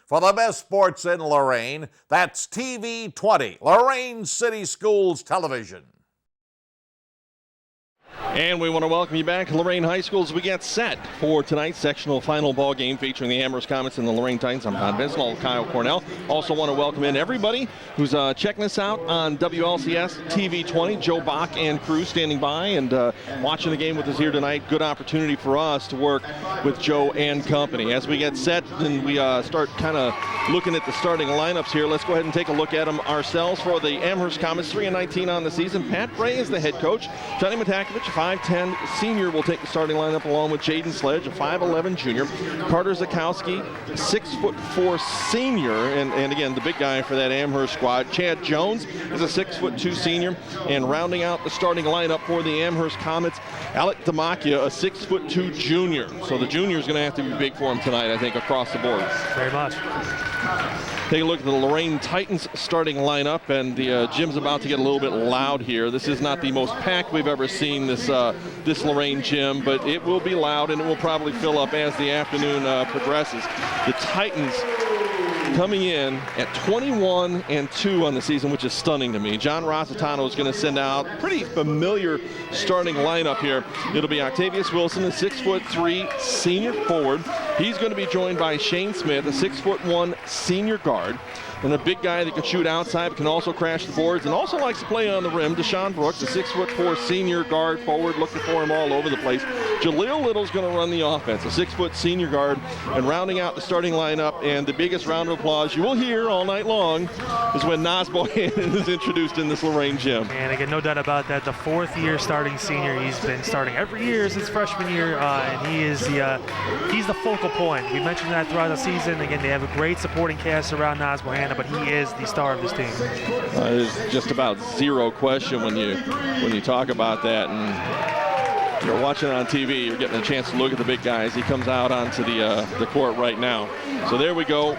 For the best sports in Lorain, that's TV 20, Lorain City Schools Television. And we want to welcome you back to Lorain High School as we get set for tonight's sectional final ball game featuring the Amherst Comets and the Lorain Titans. I'm Todd Benson, Kyle Cornell. Also want to welcome in everybody who's checking us out on WLCS TV 20. Joe Bach and crew standing by and watching the game with us here tonight. Good opportunity for us to work with Joe and company. As we get set and we start kind of looking at the starting lineups here, let's go ahead and take a look at them ourselves. For the Amherst Comets, 3-19 on the season. Pat Bray is the head coach. Johnny Matakovich, a 5'10 senior, will take the starting lineup along with Jaden Sledge, a 5'11 junior. Carter Zakowski, 6'4 senior, and again, the big guy for that Amherst squad. Chad Jones is a 6'2 senior, and rounding out the starting lineup for the Amherst Comets, Alec Demakia, a 6'2 junior. So the junior is going to have to be big for him tonight, I think, across the board. Very much. Take a look at the Lorain Titans starting lineup, and the gym's about to get a little bit loud here. This is not the most packed we've ever seen this Lorain gym, but it will be loud and it will probably fill up as the afternoon progresses. The Titans coming in at 21-2 on the season, which is stunning to me. John Rositano is going to send out pretty familiar starting lineup here. It'll be Octavius Wilson, a 6'3 senior forward. He's going to be joined by Shane Smith, a 6'1 senior guard, and a big guy that can shoot outside but can also crash the boards and also likes to play on the rim. Deshaun Brooks, a 6'4 senior guard forward, looking for him all over the place. Jaleel Little's going to run the offense, a 6' senior guard, and rounding out the starting lineup, and the biggest round of applause you will hear all night long is when Naz Bohannon is introduced in this Lorain gym. And again, no doubt about that, the fourth-year starting senior. He's been starting every year since freshman year, and he's the focal point. We mentioned that throughout the season. Again, they have a great supporting cast around Naz Bohannon, but he is the star of this team. There's just about zero question when you talk about that. And you're watching it on TV, you're getting a chance to look at the big guys. He comes out onto the court right now. So there we go.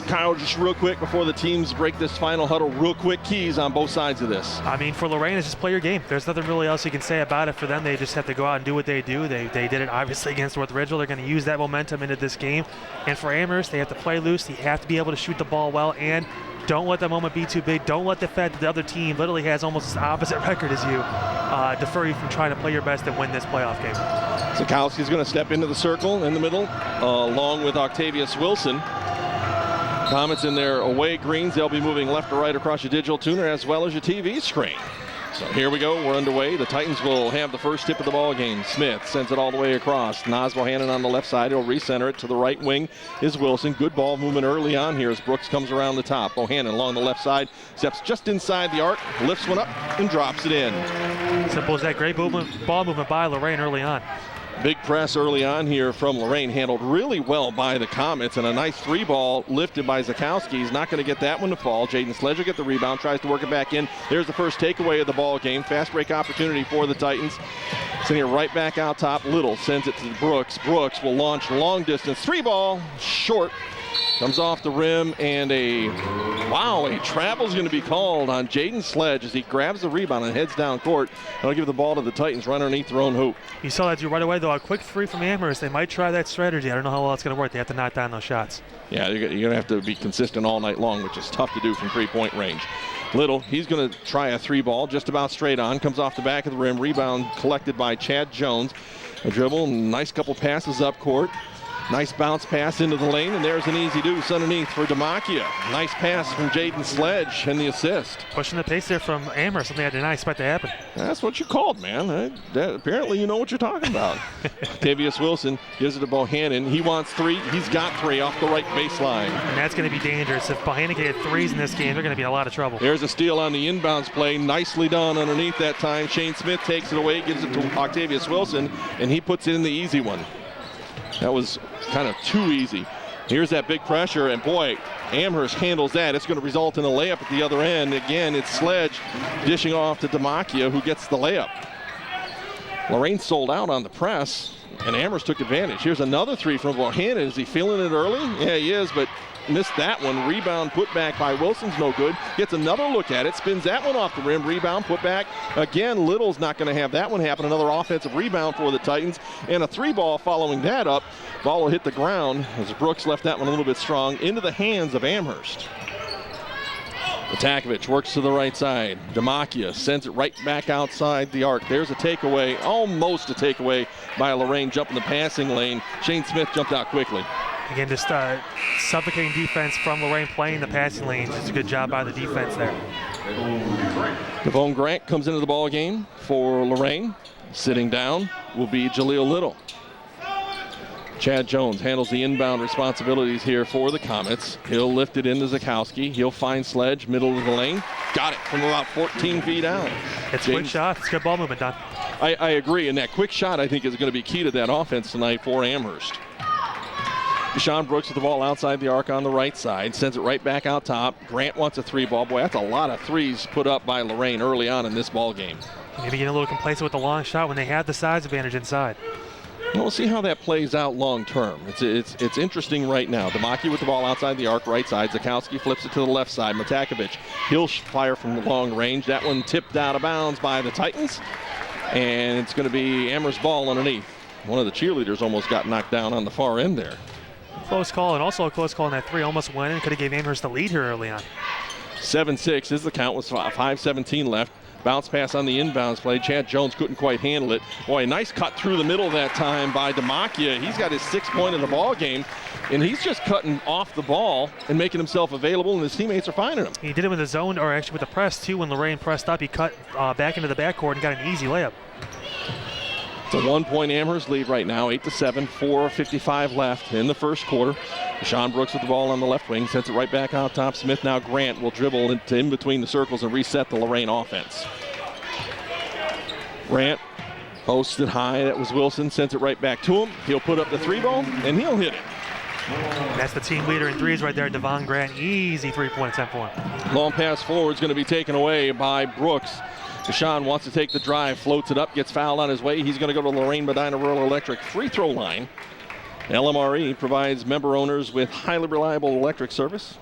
Kyle, just real quick before the teams break this final huddle, real quick keys on both sides of this. I mean, for Lorain, it's just play your game. There's nothing really else you can say about it for them. They just have to go out and do what they do. They did it obviously against North Ridgeville. They're going to use that momentum into this game. And for Amherst, they have to play loose. They have to be able to shoot the ball well, and don't let the moment be too big. Don't let the fact that the other team literally has almost the opposite record as you defer you from trying to play your best and win this playoff game. Zakowski's going to step into the circle in the middle, along with Octavius Wilson. Comets in their away greens. They'll be moving left to right across your digital tuner as well as your TV screen. So here we go. We're underway. The Titans will have the first tip of the ball game. Smith sends it all the way across. Naz Bohannon on the left side. He'll recenter it to the right wing is Wilson. Good ball movement early on here as Brooks comes around the top. Bohannon along the left side. Steps just inside the arc. Lifts one up and drops it in. Simple as that. Great ball movement by Lorain early on. Big press early on here from Lorain, handled really well by the Comets, and a nice three ball lifted by Zakowski. He's not going to get that one to fall. Jaden Sledge will get the rebound, tries to work it back in. There's the first takeaway of the ball game. Fast break opportunity for the Titans. Sending it right back out top. Little sends it to Brooks. Brooks will launch long distance. Three ball, short. Comes off the rim, and a travel's going to be called on Jaden Sledge as he grabs the rebound and heads down court. They'll give the ball to the Titans right underneath their own hoop. You saw that right away, though. A quick three from Amherst. They might try that strategy. I don't know how well it's going to work. They have to knock down those shots. Yeah, you're going to have to be consistent all night long, which is tough to do from three-point range. Little, he's going to try a three ball just about straight on. Comes off the back of the rim. Rebound collected by Chad Jones. A dribble, nice couple passes up court. Nice bounce pass into the lane, and there's an easy deuce underneath for Demakia. Nice pass from Jaden Sledge and the assist. Pushing the pace there from Amherst, something I did not expect to happen. That's what you called, man. Apparently you know what you're talking about. Octavius Wilson gives it to Bohannon. He wants three. He's got three off the right baseline. And that's going to be dangerous. If Bohannon can get threes in this game, they're going to be in a lot of trouble. There's a steal on the inbounds play. Nicely done underneath that time. Shane Smith takes it away, gives it to Octavius Wilson, and he puts in the easy one. That was kind of too easy. Here's that big pressure, and boy, Amherst handles that. It's going to result in a layup at the other end. Again, it's Sledge dishing off to Demakia, who gets the layup. Lorain sold out on the press, and Amherst took advantage. Here's another three from Bohannon. Is he feeling it early? Yeah, he is, but missed that one. Rebound put back by Wilson's no good. Gets another look at it, spins that one off the rim. Rebound put back. Again, Little's not going to have that one happen. Another offensive rebound for the Titans, and a three ball following that up. Ball will hit the ground as Brooks left that one a little bit strong into the hands of Amherst. Matakovic works to the right side. Demakia sends it right back outside the arc. There's a takeaway, almost a takeaway by Lorain, jumping the passing lane. Shane Smith jumped out quickly. Again, just suffocating defense from Lorain playing the passing lanes. It's a good job by the defense there. Devon Grant comes into the ball game for Lorain. Sitting down will be Jaleel Little. Chad Jones handles the inbound responsibilities here for the Comets. He'll lift it into Zakowski. He'll find Sledge, middle of the lane. Got it from about 14 feet out. It's a quick shot. It's good ball movement, Don. I agree, and that quick shot I think is going to be key to that offense tonight for Amherst. Deshaun Brooks with the ball outside the arc on the right side. Sends it right back out top. Grant wants a three ball. Boy, that's a lot of threes put up by Lorain early on in this ball game. Maybe getting a little complacent with the long shot when they have the size advantage inside. We'll see how that plays out long term. It's interesting right now. Demakia with the ball outside the arc, right side. Zakowski flips it to the left side. Matakovic, he'll fire from the long range. That one tipped out of bounds by the Titans. And it's going to be Amherst ball underneath. One of the cheerleaders almost got knocked down on the far end there. Close call, and also a close call on that three. Almost went in. Could have gave Amherst the lead here early on. 7-6 is the count with 5:17 left. Bounce pass on the inbounds play. Chad Jones couldn't quite handle it. Boy, a nice cut through the middle that time by Demakia. He's got his 6th point of the ball game, and he's just cutting off the ball and making himself available, and his teammates are finding him. He did it with the zone, or actually with the press, too. When Lorain pressed up, he cut back into the backcourt and got an easy layup. It's a 1-point Amherst lead right now, 8-7, 4:55 left in the first quarter. Deshaun Brooks with the ball on the left wing, sends it right back out top. Smith now Grant will dribble into in between the circles and reset the Lorain offense. Grant posted high, that was Wilson, sends it right back to him. He'll put up the three ball and he'll hit it. That's the team leader in threes right there, Devon Grant. Easy 3-point attempt for him. Long pass forward is going to be taken away by Brooks. Deshaun wants to take the drive, floats it up, gets fouled on his way. He's going to go to Lorain Medina Rural Electric free throw line. LMRE provides member owners with highly reliable electric service,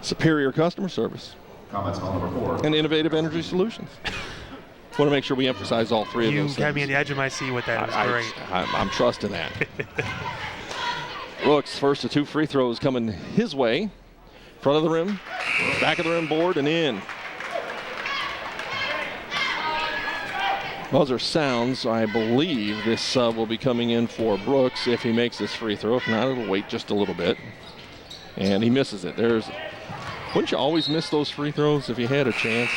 superior customer service, Comets on number 4. and innovative energy solutions. Want to make sure we emphasize all three of those things. You had me on the edge of my seat with that. It was great. I'm trusting that. Brooks, first of 2 free throws coming his way. Front of the rim, back of the rim board, and in. Buzzer sounds. I believe this sub will be coming in for Brooks if he makes this free throw. If not, it'll wait just a little bit. And he misses it. Wouldn't you always miss those free throws if you had a chance?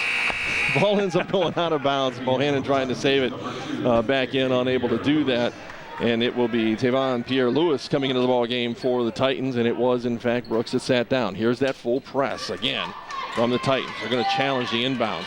Ball ends up going out of bounds. Bohannon trying to save it back in, unable to do that. And it will be Tavon Pierre-Louis coming into the ball game for the Titans. And it was, in fact, Brooks that sat down. Here's that full press again from the Titans. They're going to challenge the inbounds.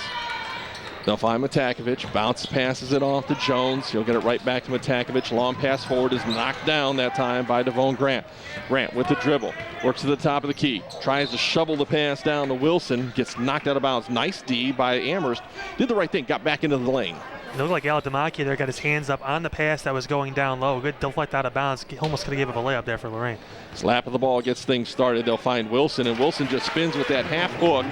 They'll find Matakovic. Bounce passes it off to Jones. He'll get it right back to Matakovic. Long pass forward is knocked down that time by Devon Grant. Grant with the dribble. Works to the top of the key. Tries to shovel the pass down to Wilson. Gets knocked out of bounds. Nice D by Amherst. Did the right thing. Got back into the lane. It looked like Alec Demakia there got his hands up on the pass that was going down low. Good deflect out of bounds. Almost could have given up a layup there for Lorain. Slap of the ball gets things started. They'll find Wilson, and Wilson just spins with that half hook.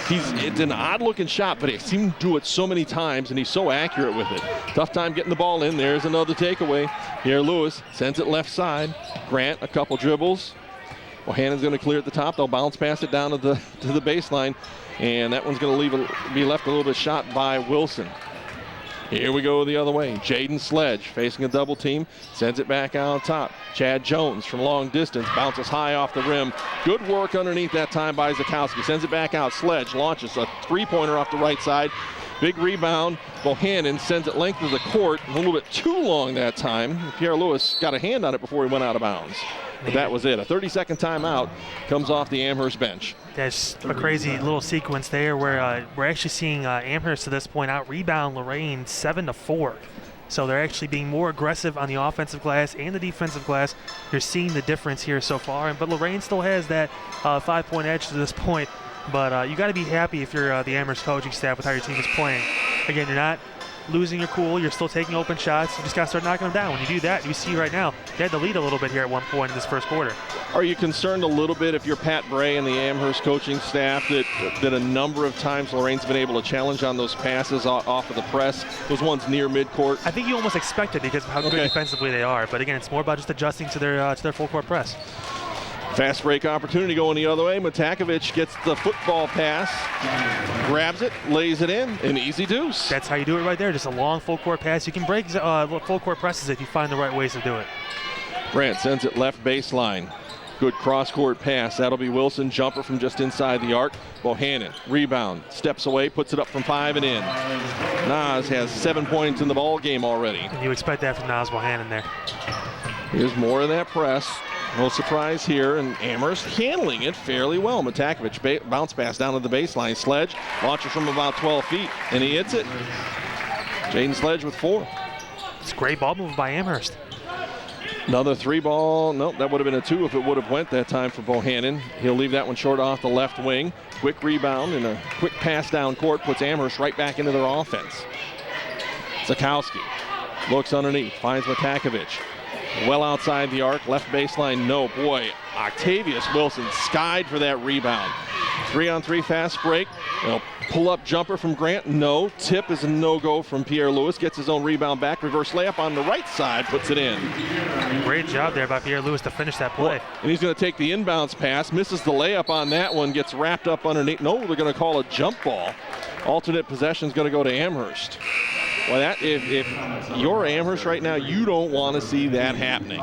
It's an odd-looking shot, but he seemed to do it so many times, and he's so accurate with it. Tough time getting the ball in. There's another takeaway. Here Lewis sends it left side. Grant, a couple dribbles. Bohannon's going to clear at the top. They'll bounce pass it down to the baseline, and that one's going to be left a little bit shot by Wilson. Here we go the other way. Jaden Sledge facing a double team. Sends it back out top. Chad Jones from long distance. Bounces high off the rim. Good work underneath that time by Zakowski. Sends it back out. Sledge launches a three-pointer off the right side. Big rebound. Bohannon sends it length of the court. A little bit too long that time. Pierre-Louis got a hand on it before he went out of bounds. But that was it. A 30-second timeout comes off the Amherst bench. That's a crazy little sequence there where we're actually seeing Amherst to this point out rebound Lorain 7-4. So they're actually being more aggressive on the offensive glass and the defensive glass. You're seeing the difference here so far. But Lorain still has that 5-point edge to this point. But you got to be happy if you're the Amherst coaching staff with how your team is playing. Again, you're not losing your cool. You're still taking open shots. You just got to start knocking them down. When you do that, you see right now, they had the lead a little bit here at one point in this first quarter. Are you concerned a little bit if you're Pat Bray and the Amherst coaching staff that a number of times Lorain's been able to challenge on those passes off of the press, those ones near midcourt? I think you almost expect it because of how good defensively they are. But again, it's more about just adjusting to their full court press. Fast break opportunity going the other way. Matakovich gets the football pass, grabs it, lays it in, an easy deuce. That's how you do it right there, just a long full court pass. You can break full court presses if you find the right ways to do it. Grant sends it left baseline. Good cross-court pass. That'll be Wilson. Jumper from just inside the arc. Bohannon, rebound, steps away, puts it up from 5 and in. Nas has 7 points in the ball game already. And you expect that from Nas Bohannon there. Here's more of that press. No surprise here, and Amherst handling it fairly well. Matakovich bounce pass down to the baseline. Sledge launches from about 12 feet, and he hits it. Jaden Sledge with 4. It's a great ball move by Amherst. Another 3 ball. Nope, that would have been a 2 if it would have went that time for Bohannon. He'll leave that one short off the left wing. Quick rebound and a quick pass down court puts Amherst right back into their offense. Zakowski looks underneath, finds Matakovich. Well outside the arc, left baseline, no. Boy, Octavius Wilson skied for that rebound. 3-on-3 fast break. Pull-up jumper from Grant, no. Tip is a no-go from Pierre Lewis. Gets his own rebound back. Reverse layup on the right side, puts it in. Great job there by Pierre Lewis to finish that play. And he's going to take the inbounds pass. Misses the layup on that one. Gets wrapped up underneath. No, they're going to call a jump ball. Alternate possession is going to go to Amherst. Well, if you're Amherst right now, you don't want to see that happening.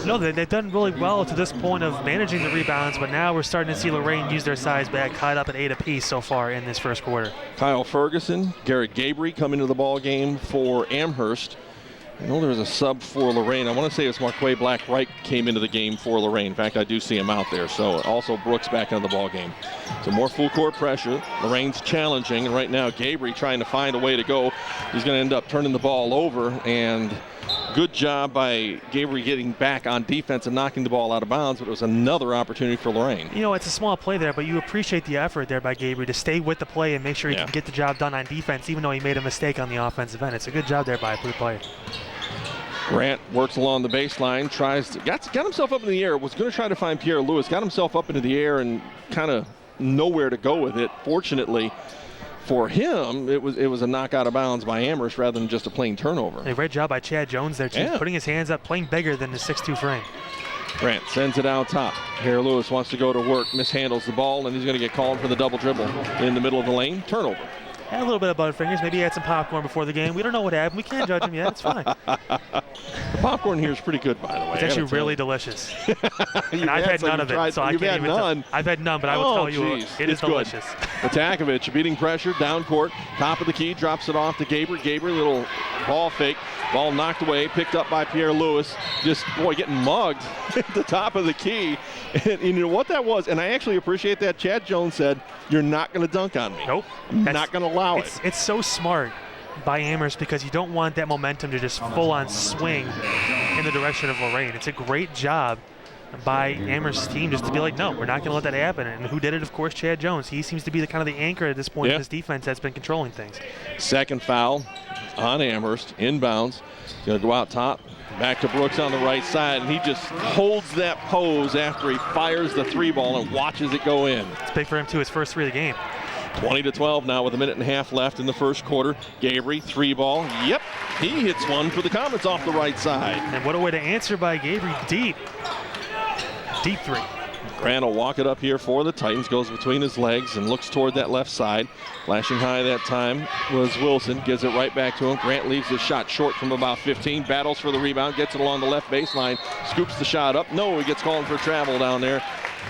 No, they've done really well to this point of managing the rebounds, but now we're starting to see Lorain use their size back, tied up at 8 apiece so far in this first quarter. Kyle Ferguson, Garrett Gabry come into the ball game for Amherst. I know there was a sub for Lorain. I want to say it's Marquay Black-Wright came into the game for Lorain. In fact, I do see him out there. So also Brooks back into the ball game. So more full court pressure. Lorain's challenging, and right now Gabry trying to find a way to go. He's going to end up turning the ball over, and good job by Gabry getting back on defense and knocking the ball out of bounds, but it was another opportunity for Lorain. You know, it's a small play there, but you appreciate the effort there by Gabry to stay with the play and make sure he can get the job done on defense, even though he made a mistake on the offensive end. It's a good job there by a player. Grant works along the baseline, got himself up in the air, was going to try to find Pierre Lewis, got himself up into the air and kind of nowhere to go with it. Fortunately for him, it was a knock out of bounds by Amherst rather than just a plain turnover. A great job by Chad Jones there, too, putting his hands up, playing bigger than the 6'2 frame. Grant sends it out top. Pierre Lewis wants to go to work, mishandles the ball, and he's going to get called for the double dribble in the middle of the lane. Turnover. Had a little bit of Butterfingers. Maybe he had some popcorn before the game. We don't know what happened. We can't judge him yet. It's fine. The popcorn here is pretty good, by the way. It's actually really delicious. And I've had none of it, so I can't even tell. I've had none, but I will tell you it is delicious. Matakovich beating pressure, down court, top of the key, drops it off to Gabry. Gabry, little ball fake. Ball knocked away, picked up by Pierre Lewis. Just, getting mugged at the top of the key. And you know what that was? And I actually appreciate that. Chad Jones said, "You're not going to dunk on me. Nope. I'm not going to allow it." It's so smart by Amherst because you don't want that momentum to just full-on swing in the direction of Lorain. It's a great job by Amherst's team just to be like, no, we're not going to let that happen. And who did it? Of course, Chad Jones. He seems to be the kind of the anchor at this point in this defense that's been controlling things. Second foul on Amherst, inbounds. Going to go out top. Back to Brooks on the right side, and he just holds that pose after he fires the 3-ball and watches it go in. It's big for him, too. His first 3 of the game. 20-12 now with a minute and a half left in the first quarter. Gabry, 3-ball. Yep, he hits one for the Comets off the right side. And what a way to answer by Gabry. Deep 3. Grant will walk it up here for the Titans, goes between his legs and looks toward that left side. Flashing high that time was Wilson, gives it right back to him. Grant leaves his shot short from about 15, battles for the rebound, gets it along the left baseline, scoops the shot up. No, he gets called for travel down there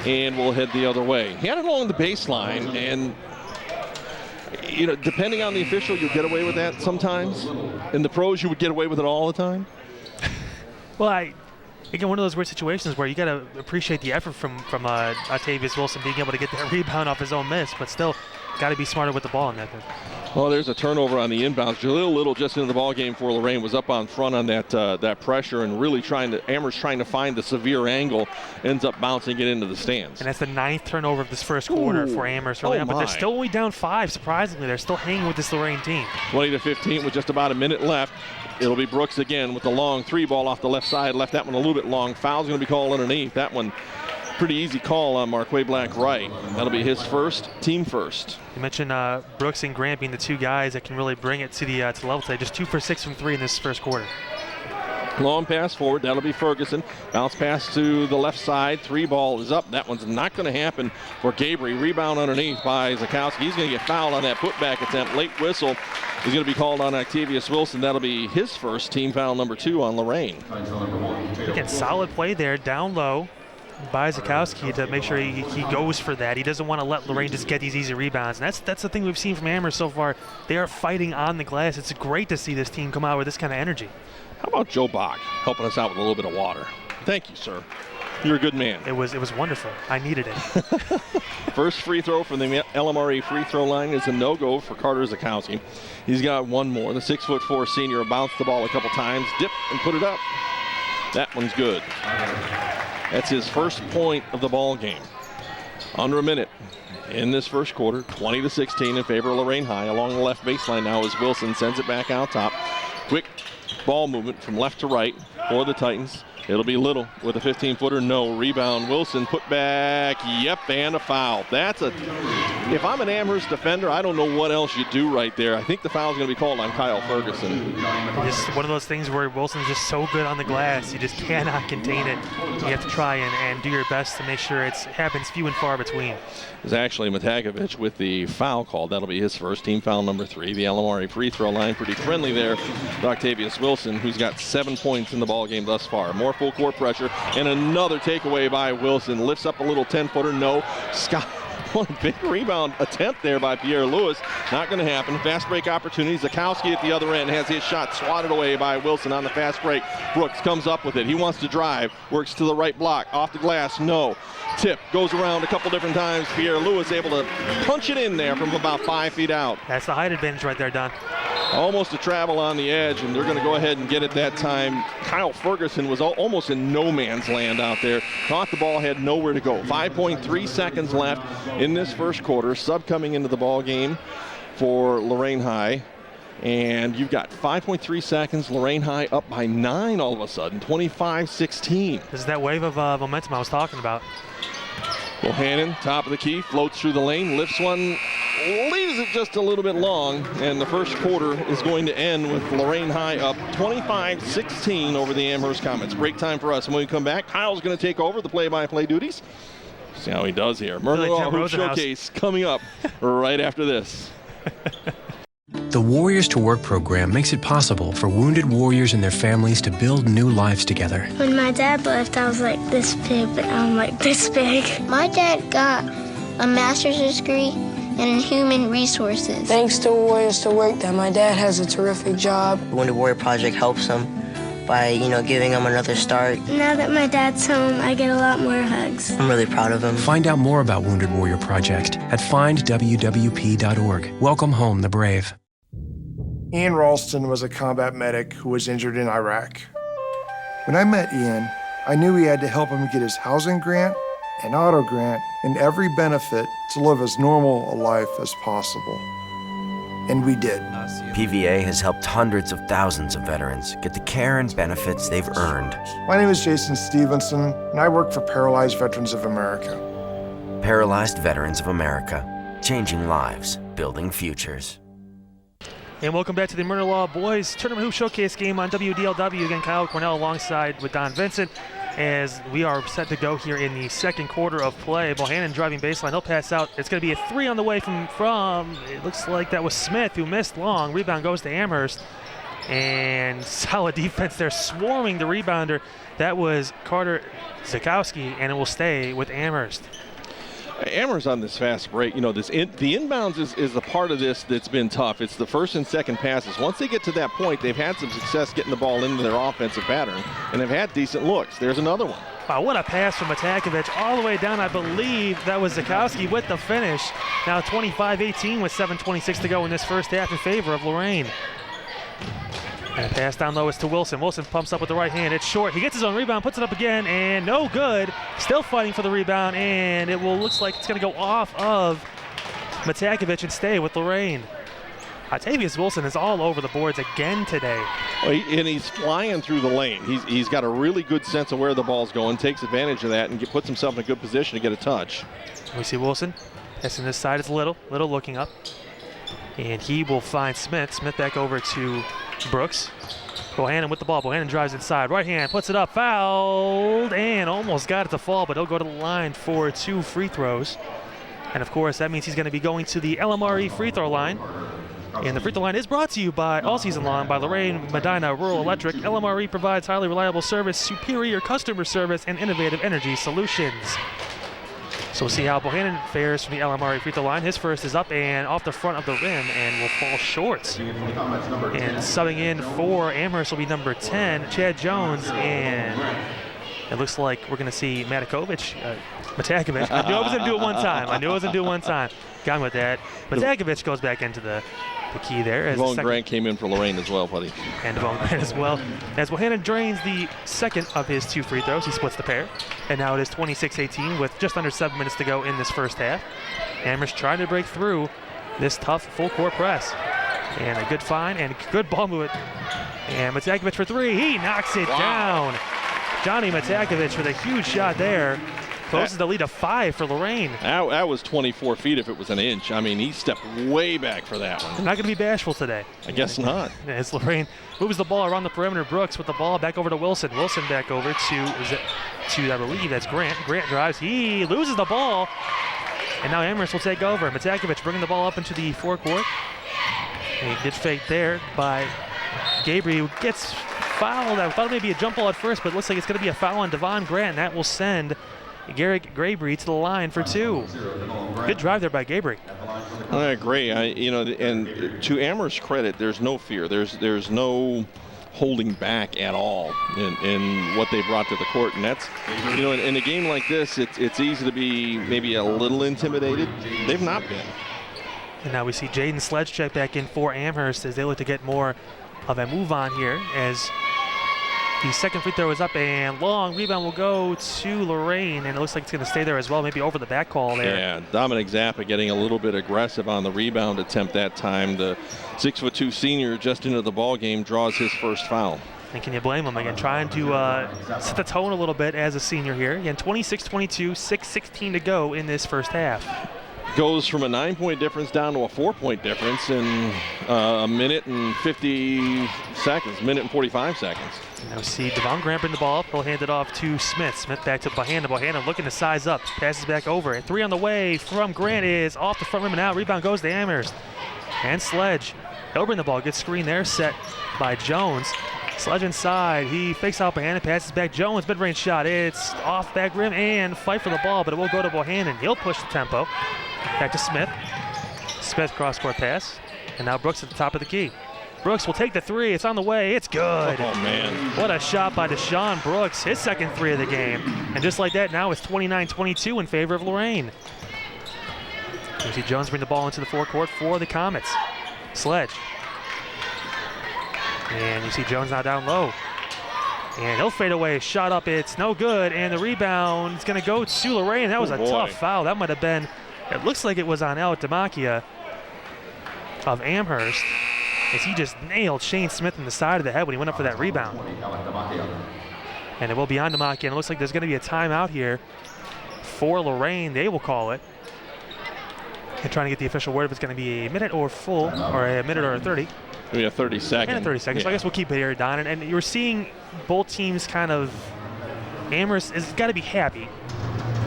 and will head the other way. He had it along the baseline, and depending on the official, you'll get away with that sometimes. In the pros, you would get away with it all the time. Well, again, one of those weird situations where you got to appreciate the effort from Octavius Wilson being able to get that rebound off his own miss, but still, got to be smarter with the ball in that. Well, there's a turnover on the inbounds. Jalil Little just into the ball game for Lorain was up on front on that pressure and really Amherst trying to find the severe angle, ends up bouncing it into the stands. And that's the 9th turnover of this first quarter for Amherst early on, but they're still only down 5, surprisingly. They're still hanging with this Lorain team. 20-15 with just about a minute left. It'll be Brooks again with the long 3 ball off the left side. Left that one a little bit long. Foul's going to be called underneath. That one, pretty easy call on Marquay Black right. That'll be his first, team first. You mentioned Brooks and Grant being the 2 guys that can really bring it to the level today. Just 2 for 6 from 3 in this first quarter. Long pass forward. That'll be Ferguson. Bounce pass to the left side. 3 ball is up. That one's not going to happen for Gabriel. Rebound underneath by Zakowski. He's going to get fouled on that putback attempt. Late whistle is going to be called on Octavius Wilson. That'll be his first, team foul number 2 on Lorain. Again, solid play there, down low by Zakowski to make sure he goes for that. He doesn't want to let Lorain just get these easy rebounds. And that's the thing we've seen from Amherst so far. They are fighting on the glass. It's great to see this team come out with this kind of energy. How about Joe Bach helping us out with a little bit of water? Thank you, sir. You're a good man. It was wonderful. I needed it. First free throw from the LMRA free throw line is a no-go for Carter Zakowski. He's got one more. The 6'4" senior bounced the ball a couple times, dipped and put it up. That one's good. That's his first point of the ball game. Under a minute in this first quarter, 20-16 in favor of Lorain High. Along the left baseline now as Wilson sends it back out top. Quick ball movement from left to right for the Titans. It'll be Little with a 15-footer, no. Rebound, Wilson, put back, yep, and a foul. If I'm an Amherst defender, I don't know what else you do right there. I think the foul's going to be called on Kyle Ferguson. Just one of those things where Wilson's just so good on the glass, you just cannot contain it. You have to try and do your best to make sure it happens few and far between. It's actually Matagovich with the foul call. That'll be his first, team foul number 3. The LMRA free throw line pretty friendly there with Octavius Wilson, who's got 7 points in the ball game thus far. More full court pressure, and another takeaway by Wilson. Lifts up a little 10-footer, no. Scott, one big rebound attempt there by Pierre Lewis. Not going to happen. Fast break opportunity. Zakowski at the other end has his shot swatted away by Wilson on the fast break. Brooks comes up with it. He wants to drive. Works to the right block. Off the glass, no. Tip goes around a couple different times. Pierre Lewis able to punch it in there from about 5 feet out. That's the height advantage right there, Don. Almost a travel on the edge, and they're going to go ahead and get it that time. Kyle Ferguson was almost in no man's land out there. Caught the ball, had nowhere to go. 5.3 seconds left in this first quarter. Sub coming into the ball game for Lorain High. And you've got 5.3 seconds. Lorain High up by 9 all of a sudden, 25-16. This is that wave of momentum I was talking about. Bohannon, top of the key, floats through the lane, lifts one, leaves it just a little bit long, and the first quarter is going to end with Lorain High up 25-16 over the Amherst Comets. Break time for us. And when we come back, Kyle's going to take over the play-by-play duties. See how he does here. Merle Hoop Showcase coming up right after this. The Warriors to Work program makes it possible for wounded warriors and their families to build new lives together. When my dad left, I was like this big, but now I'm like this big. My dad got a master's degree in human resources. Thanks to Warriors to Work that my dad has a terrific job. The Wounded Warrior Project helps him by, giving him another start. Now that my dad's home, I get a lot more hugs. I'm really proud of him. Find out more about Wounded Warrior Project at findwwp.org. Welcome home, the brave. Ian Ralston was a combat medic who was injured in Iraq. When I met Ian, I knew we had to help him get his housing grant and auto grant and every benefit to live as normal a life as possible. And we did. PVA has helped hundreds of thousands of veterans get the care and benefits they've earned. My name is Jason Stevenson, and I work for Paralyzed Veterans of America. Paralyzed Veterans of America, changing lives, building futures. And welcome back to the Murder Law Boys Tournament Hoop Showcase game on WDLW. Again, Kyle Cornell alongside with Don Vincent as we are set to go here in the second quarter of play. Bohannon driving baseline, he'll pass out. It's going to be a 3 on the way from it looks like that was Smith who missed long. Rebound goes to Amherst. And solid defense there, swarming the rebounder. That was Carter Zakowski, and it will stay with Amherst. Amherst on this fast break, the inbounds is the part of this that's been tough. It's the first and second passes. Once they get to that point, they've had some success getting the ball into their offensive pattern, and they've had decent looks. There's another one. Wow, what a pass from Matakovich all the way down. I believe that was Zukowski with the finish. Now 25-18 with 7:26 to go in this first half in favor of Lorain. And pass down low is to Wilson. Wilson pumps up with the right hand. It's short. He gets his own rebound, puts it up again, and no good. Still fighting for the rebound, and it looks like it's going to go off of Matakovich and stay with Lorain. Octavius Wilson is all over the boards again today. Well, and he's flying through the lane. He's got a really good sense of where the ball's going, takes advantage of that, and puts himself in a good position to get a touch. We see Wilson passing this side. It's Little looking up. And he will find Smith. Smith back over to Brooks. Bohannon with the ball. Bohannon drives inside. Right hand, puts it up, fouled, and almost got it to fall, but he'll go to the line for 2 free throws. And of course, that means he's going to be going to the LMRE free throw line. And the free throw line is brought to you by all season long by Lorain Medina Rural Electric. LMRE provides highly reliable service, superior customer service, and innovative energy solutions. So we'll see how Bohannon fares from the LMRE free throw line. His first is up and off the front of the rim and will fall short. And subbing in for Amherst will be number 10, Chad Jones. And it looks like we're going to see Matakovich. Matakovich. I knew I was going to do it one time. Gone with that. Matakovich goes back into the key there. Devon Grant came in for Lorain as well, buddy. And Devon Grant as well. As Bohannon drains the second of his 2 free throws, he splits the pair. And now it is 26-18 with just under 7 minutes to go in this first half. Amherst trying to break through this tough full-court press. And a good find and good ball movement. And Matakovich for 3. He knocks it down. Johnny Matakovich with a huge shot there. Closes the lead to 5 for Lorain. That was 24 feet if it was an inch. I mean, he stepped way back for that one. Not going to be bashful today. I guess not. As Lorain moves the ball around the perimeter. Brooks with the ball back over to Wilson. Wilson back over to I believe that's Grant. Grant drives. He loses the ball. And now Amherst will take over. Matakovich bringing the ball up into the forecourt. And he did fake there by Gabriel, who gets fouled. I thought it may be a jump ball at first, but it looks like it's going to be a foul on Devon Grant, and that will send Garrick Grabry to the line for 2. Good drive there by Grabry. I agree. And to Amherst's credit, there's no fear. There's no holding back at all in what they brought to the court, and that's, in a game like this, it's easy to be maybe a little intimidated. They've not been. And now we see Jaden Sledge check back in for Amherst as they look to get more of a move on here, as the second free throw is up and long. Rebound will go to Lorain, and it looks like it's going to stay there as well, maybe over the back call there. Yeah, Dominic Zappa getting a little bit aggressive on the rebound attempt that time. The 6'2" senior just into the ball game draws his first foul. And can you blame him? Again, trying to set the tone a little bit as a senior here. Again, 26-22, 6:16 to go in this first half. Goes from a 9-point difference down to a 4-point difference in a minute and 50 seconds, minute and 45 seconds. Now we see Devon Grant bring the ball up. He'll hand it off to Smith. Smith back to Bohannon. Bohannon looking to size up. Passes back over. And 3 on the way from Grant is off the front rim and out. Rebound goes to Amherst. And Sledge. He'll bring the ball. Gets screen there. Set by Jones. Sledge inside. He fakes out Bohannon. Passes back. Jones. Mid-range shot. It's off back rim and fight for the ball, but it will go to Bohannon. He'll push the tempo. Back to Smith. Smith cross-court pass. And now Brooks at the top of the key. Brooks will take the 3. It's on the way. It's good. Oh, man. What a shot by Deshaun Brooks. His second 3 of the game. And just like that, now it's 29-22 in favor of Lorain. You see Jones bring the ball into the forecourt for the Comets. Sledge. And you see Jones now down low. And he'll fade away. Shot up. It's no good. And the rebound is going to go to Lorain. That was a tough foul. That might have been, it looks like it was on El Demakia of Amherst, as he just nailed Shane Smith in the side of the head when he went up for that rebound. And it will be on Demakia. And it looks like there's going to be a timeout here for Lorain. They will call it. And trying to get the official word if it's going to be a minute or full, or a minute or a 30. Maybe a 30 seconds. And a 30 seconds. Yeah. So I guess we'll keep it here, Don. And you're seeing both teams kind of, Amherst has got to be happy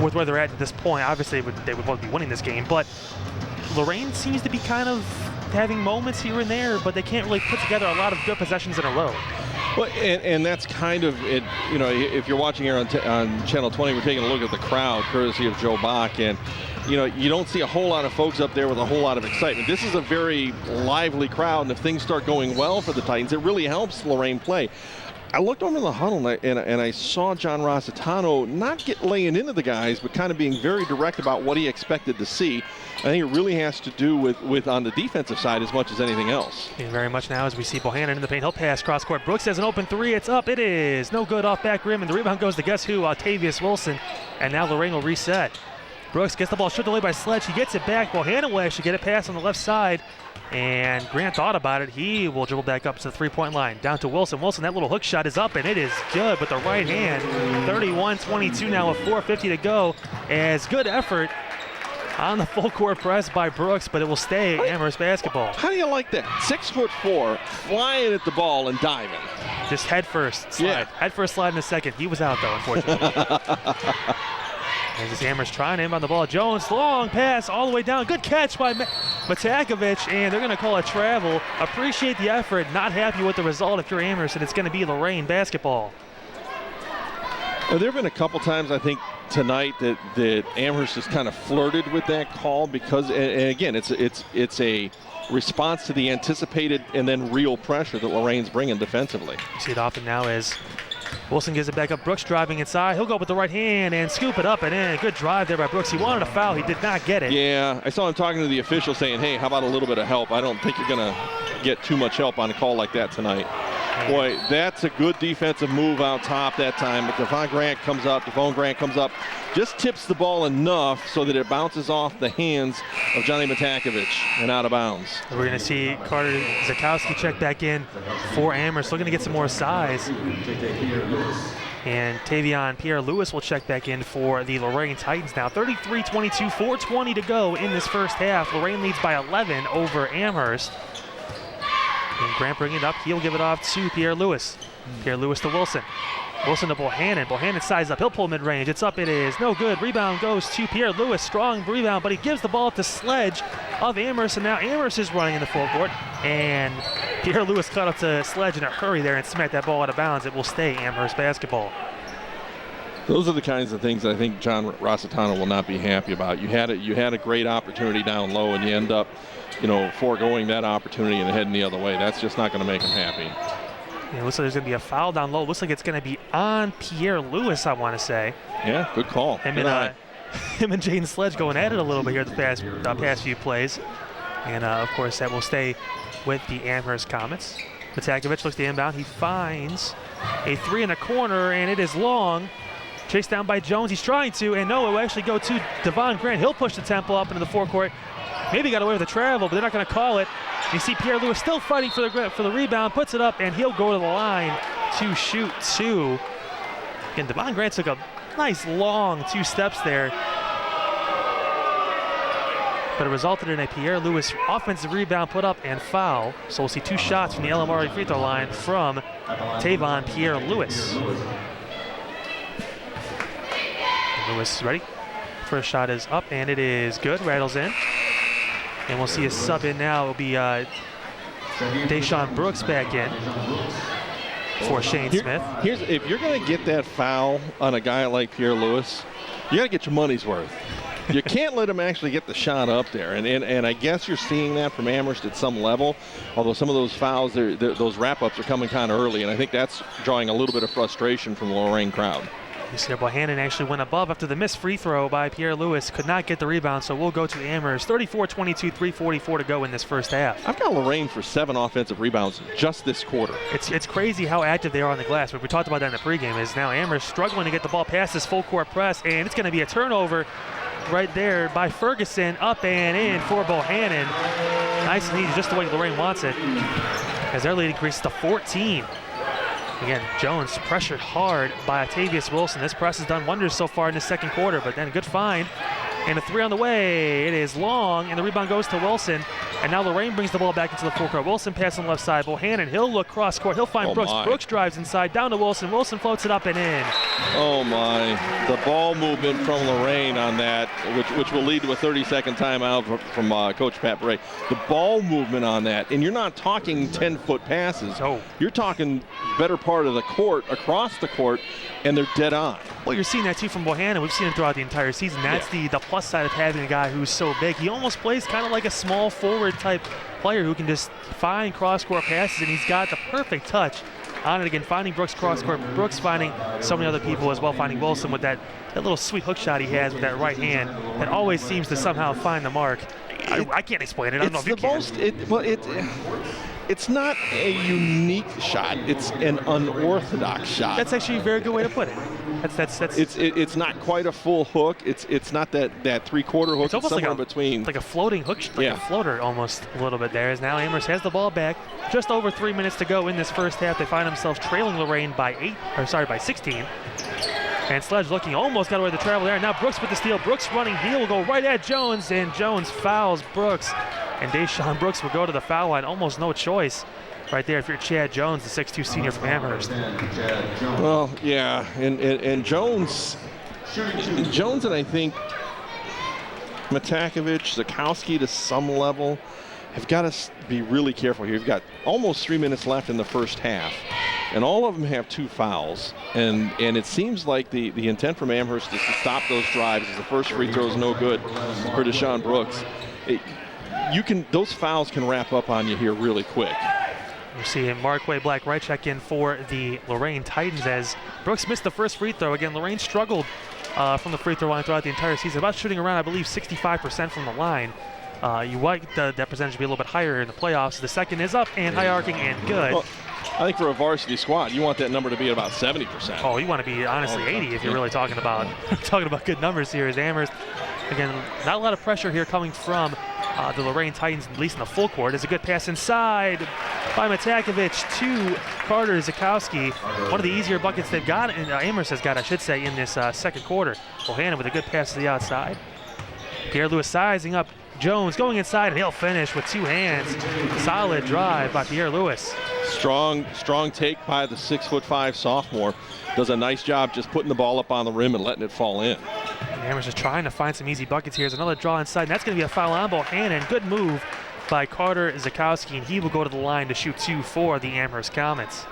with where they're at this point. Obviously, they would both be winning this game, but Lorain seems to be kind of having moments here and there, but they can't really put together a lot of good possessions in a row. Well, and that's kind of it. If you're watching here on Channel 20, we're taking a look at the crowd, courtesy of Joe Bach, and you don't see a whole lot of folks up there with a whole lot of excitement. This is a very lively crowd, and if things start going well for the Titans, it really helps Lorain play. I looked over in the huddle and I saw John Rossitano not laying into the guys, but kind of being very direct about what he expected to see. I think it really has to do with on the defensive side as much as anything else. And very much now as we see Bohannon in the paint. He'll pass cross court. Brooks has an open three. It's up. It is no good off back rim, and the rebound goes to guess who? Octavius Wilson. And now Lorain will reset. Brooks gets the ball stripped away by Sledge. He gets it back. Bohannon will actually get a pass on the left side. And Grant thought about it. He will dribble back up to the three-point line. Down to Wilson. Wilson, that little hook shot is up, and it is good with the right hand. 31-22 now with 4:50 to go. As good effort on the full court press by Brooks, but it will stay Amherst basketball. How do you like that? 6'4", flying at the ball and diving. Just head first slide. Yeah. Head first slide in a second. He was out though, unfortunately. As this Amherst trying to inbound the ball. Jones, long pass all the way down. Good catch by Matakovic, and they're going to call a travel. Appreciate the effort. Not happy with the result if you're Amherst, and it's going to be Lorain basketball. There have been a couple times, I think, tonight that Amherst has kind of flirted with that call because, and again, it's a response to the anticipated and then real pressure that Lorain's bringing defensively. You see it often now as Wilson gives it back up. Brooks driving inside. He'll go with the right hand and scoop it up and in. Good drive there by Brooks. He wanted a foul. He did not get it. Yeah, I saw him talking to the official saying, hey, how about a little bit of help? I don't think you're going to get too much help on a call like that tonight. Boy, that's a good defensive move out top that time. But Devon Grant comes up, just tips the ball enough so that it bounces off the hands of Johnny Matakovic and out of bounds. We're going to see Carter Zakowski check back in for Amherst. Looking to get some more size. And Tavion Pierre-Louis will check back in for the Lorain Titans now. 33-22, 4:20 to go in this first half. Lorain leads by 11 over Amherst. And Grant bringing it up. He'll give it off to Pierre-Louis. Pierre-Louis to Wilson. Wilson to Bohannon. Bohannon size up. He'll pull mid-range. It's up. It is no good. Rebound goes to Pierre-Louis. Strong rebound, but he gives the ball up to Sledge of Amherst, and now Amherst is running in the full court. And Pierre-Louis cut up to Sledge in a hurry there and smacked that ball out of bounds. It will stay Amherst basketball. Those are the kinds of things I think John Rossitano will not be happy about. You had a great opportunity down low, and you end up, foregoing that opportunity and heading the other way. That's just not going to make him happy. Yeah, looks like there's going to be a foul down low. Looks like it's going to be on Pierre-Louis, I want to say. Yeah, good call. Him and Jaden Sledge going at it a little bit here the past few plays. And, of course, that will stay with the Amherst Comets. Matakovic looks to inbound. He finds a three in the corner, and it is long. Chased down by Jones. He's trying to, and no, it will actually go to Devon Grant. He'll push the tempo up into the forecourt. Maybe got away with the travel, but they're not going to call it. You see Pierre-Louis still fighting for the rebound, puts it up, and he'll go to the line to shoot two. Again, Devon Grant took a nice long 2 steps there, but it resulted in a Pierre-Louis offensive rebound put up and foul. So we'll see 2 shots from the LMRE free throw line from Tavon Pierre-Louis. Lewis ready. First shot is up, and it is good. Rattles in. And we'll see a sub in now. It'll be Deshaun Brooks back in for Shane Smith. If you're going to get that foul on a guy like Pierre-Louis, you got to get your money's worth. You can't let him actually get the shot up there. And I guess you're seeing that from Amherst at some level, although some of those fouls, those wrap-ups are coming kind of early, and I think that's drawing a little bit of frustration from the Lorain crowd. You see Bohannon actually went above after the missed free throw by Pierre-Louis. Could not get the rebound, so we'll go to Amherst. 34-22, 3:44 to go in this first half. I've got Lorain for 7 offensive rebounds just this quarter. It's crazy how active they are on the glass. But we talked about that in the pregame. Is now Amherst struggling to get the ball past this full court press, and it's going to be a turnover right there by Ferguson. Up and in for Bohannon. Nice and easy, just the way Lorain wants it, as their lead increases to 14. Again, Jones pressured hard by Octavius Wilson. This press has done wonders so far in the second quarter, but then a good find. And a 3 on the way. It is long, and the rebound goes to Wilson. And now Lorain brings the ball back into the full court. Wilson pass on the left side. Bohannon, he'll look cross court. He'll find Brooks. My. Brooks drives inside, down to Wilson. Wilson floats it up and in. Oh my, the ball movement from Lorain on that, which will lead to a 30-second timeout from Coach Pat Bray. The ball movement on that, and you're not talking 10-foot passes. Oh. You're talking better part of the court, across the court, and they're dead on. Well, you're seeing that too from Bohannon. We've seen it throughout the entire season. That's the plus side of having a guy who's so big. He almost plays kind of like a small forward type player who can just find cross-court passes, and he's got the perfect touch on it again, finding Brooks cross court. Brooks finding so many other people as well, finding Wilson with that little sweet hook shot he has with that right hand that always seems to somehow find the mark. I can't explain it. I don't know if you can. It's not a unique shot. It's an unorthodox shot. That's actually a very good way to put it. It's not quite a full hook. It's not that three-quarter hook. It's almost somewhere like between. Like a floating hook, a floater almost a little bit there. As now Amherst has the ball back. Just over 3 minutes to go in this first half. They find themselves trailing Lorain by 16. And Sledge looking, almost got away with the travel there. Now Brooks with the steal. Brooks running, he will go right at Jones, and Jones fouls Brooks. And Deshaun Brooks will go to the foul line. Almost no choice right there if you're Chad Jones, the 6'2 senior from Amherst. Well, yeah, and Jones and I think Matakovich, Zakowski to some level have got to be really careful here. You've got almost 3 minutes left in the first half, and all of them have 2 fouls. And it seems like the intent from Amherst is to stop those drives, as the first free throw is no good for Deshaun Brooks. Those fouls can wrap up on you here really quick. You see Marquay Black right check in for the Lorain Titans as Brooks missed the first free throw. Again, Lorain struggled from the free throw line throughout the entire season, about shooting around, I believe, 65% from the line. You like that percentage to be a little bit higher in the playoffs. The second is up and high arcing and good. Well, I think for a varsity squad, you want that number to be at about 70%. Oh, you want to be honestly 80 if you're really talking about good numbers here. As Amherst, again, not a lot of pressure here coming from the Lorain Titans, at least in the full court. Is a good pass inside by Matakovich to Carter Zakowski. One of the easier buckets they've got, and Amherst has got, I should say, in this second quarter. Bohannon with a good pass to the outside. Pierre Lewis sizing up Jones, going inside, and he'll finish with 2 hands. Solid drive by Pierre Lewis. Strong take by the 6'5" sophomore. Does a nice job just putting the ball up on the rim and letting it fall in. Amherst is trying to find some easy buckets here. There's another draw inside, and that's going to be a foul on Bohannon. Good move by Carter Zakowski, and he will go to the line to shoot 2 for the Amherst Comets.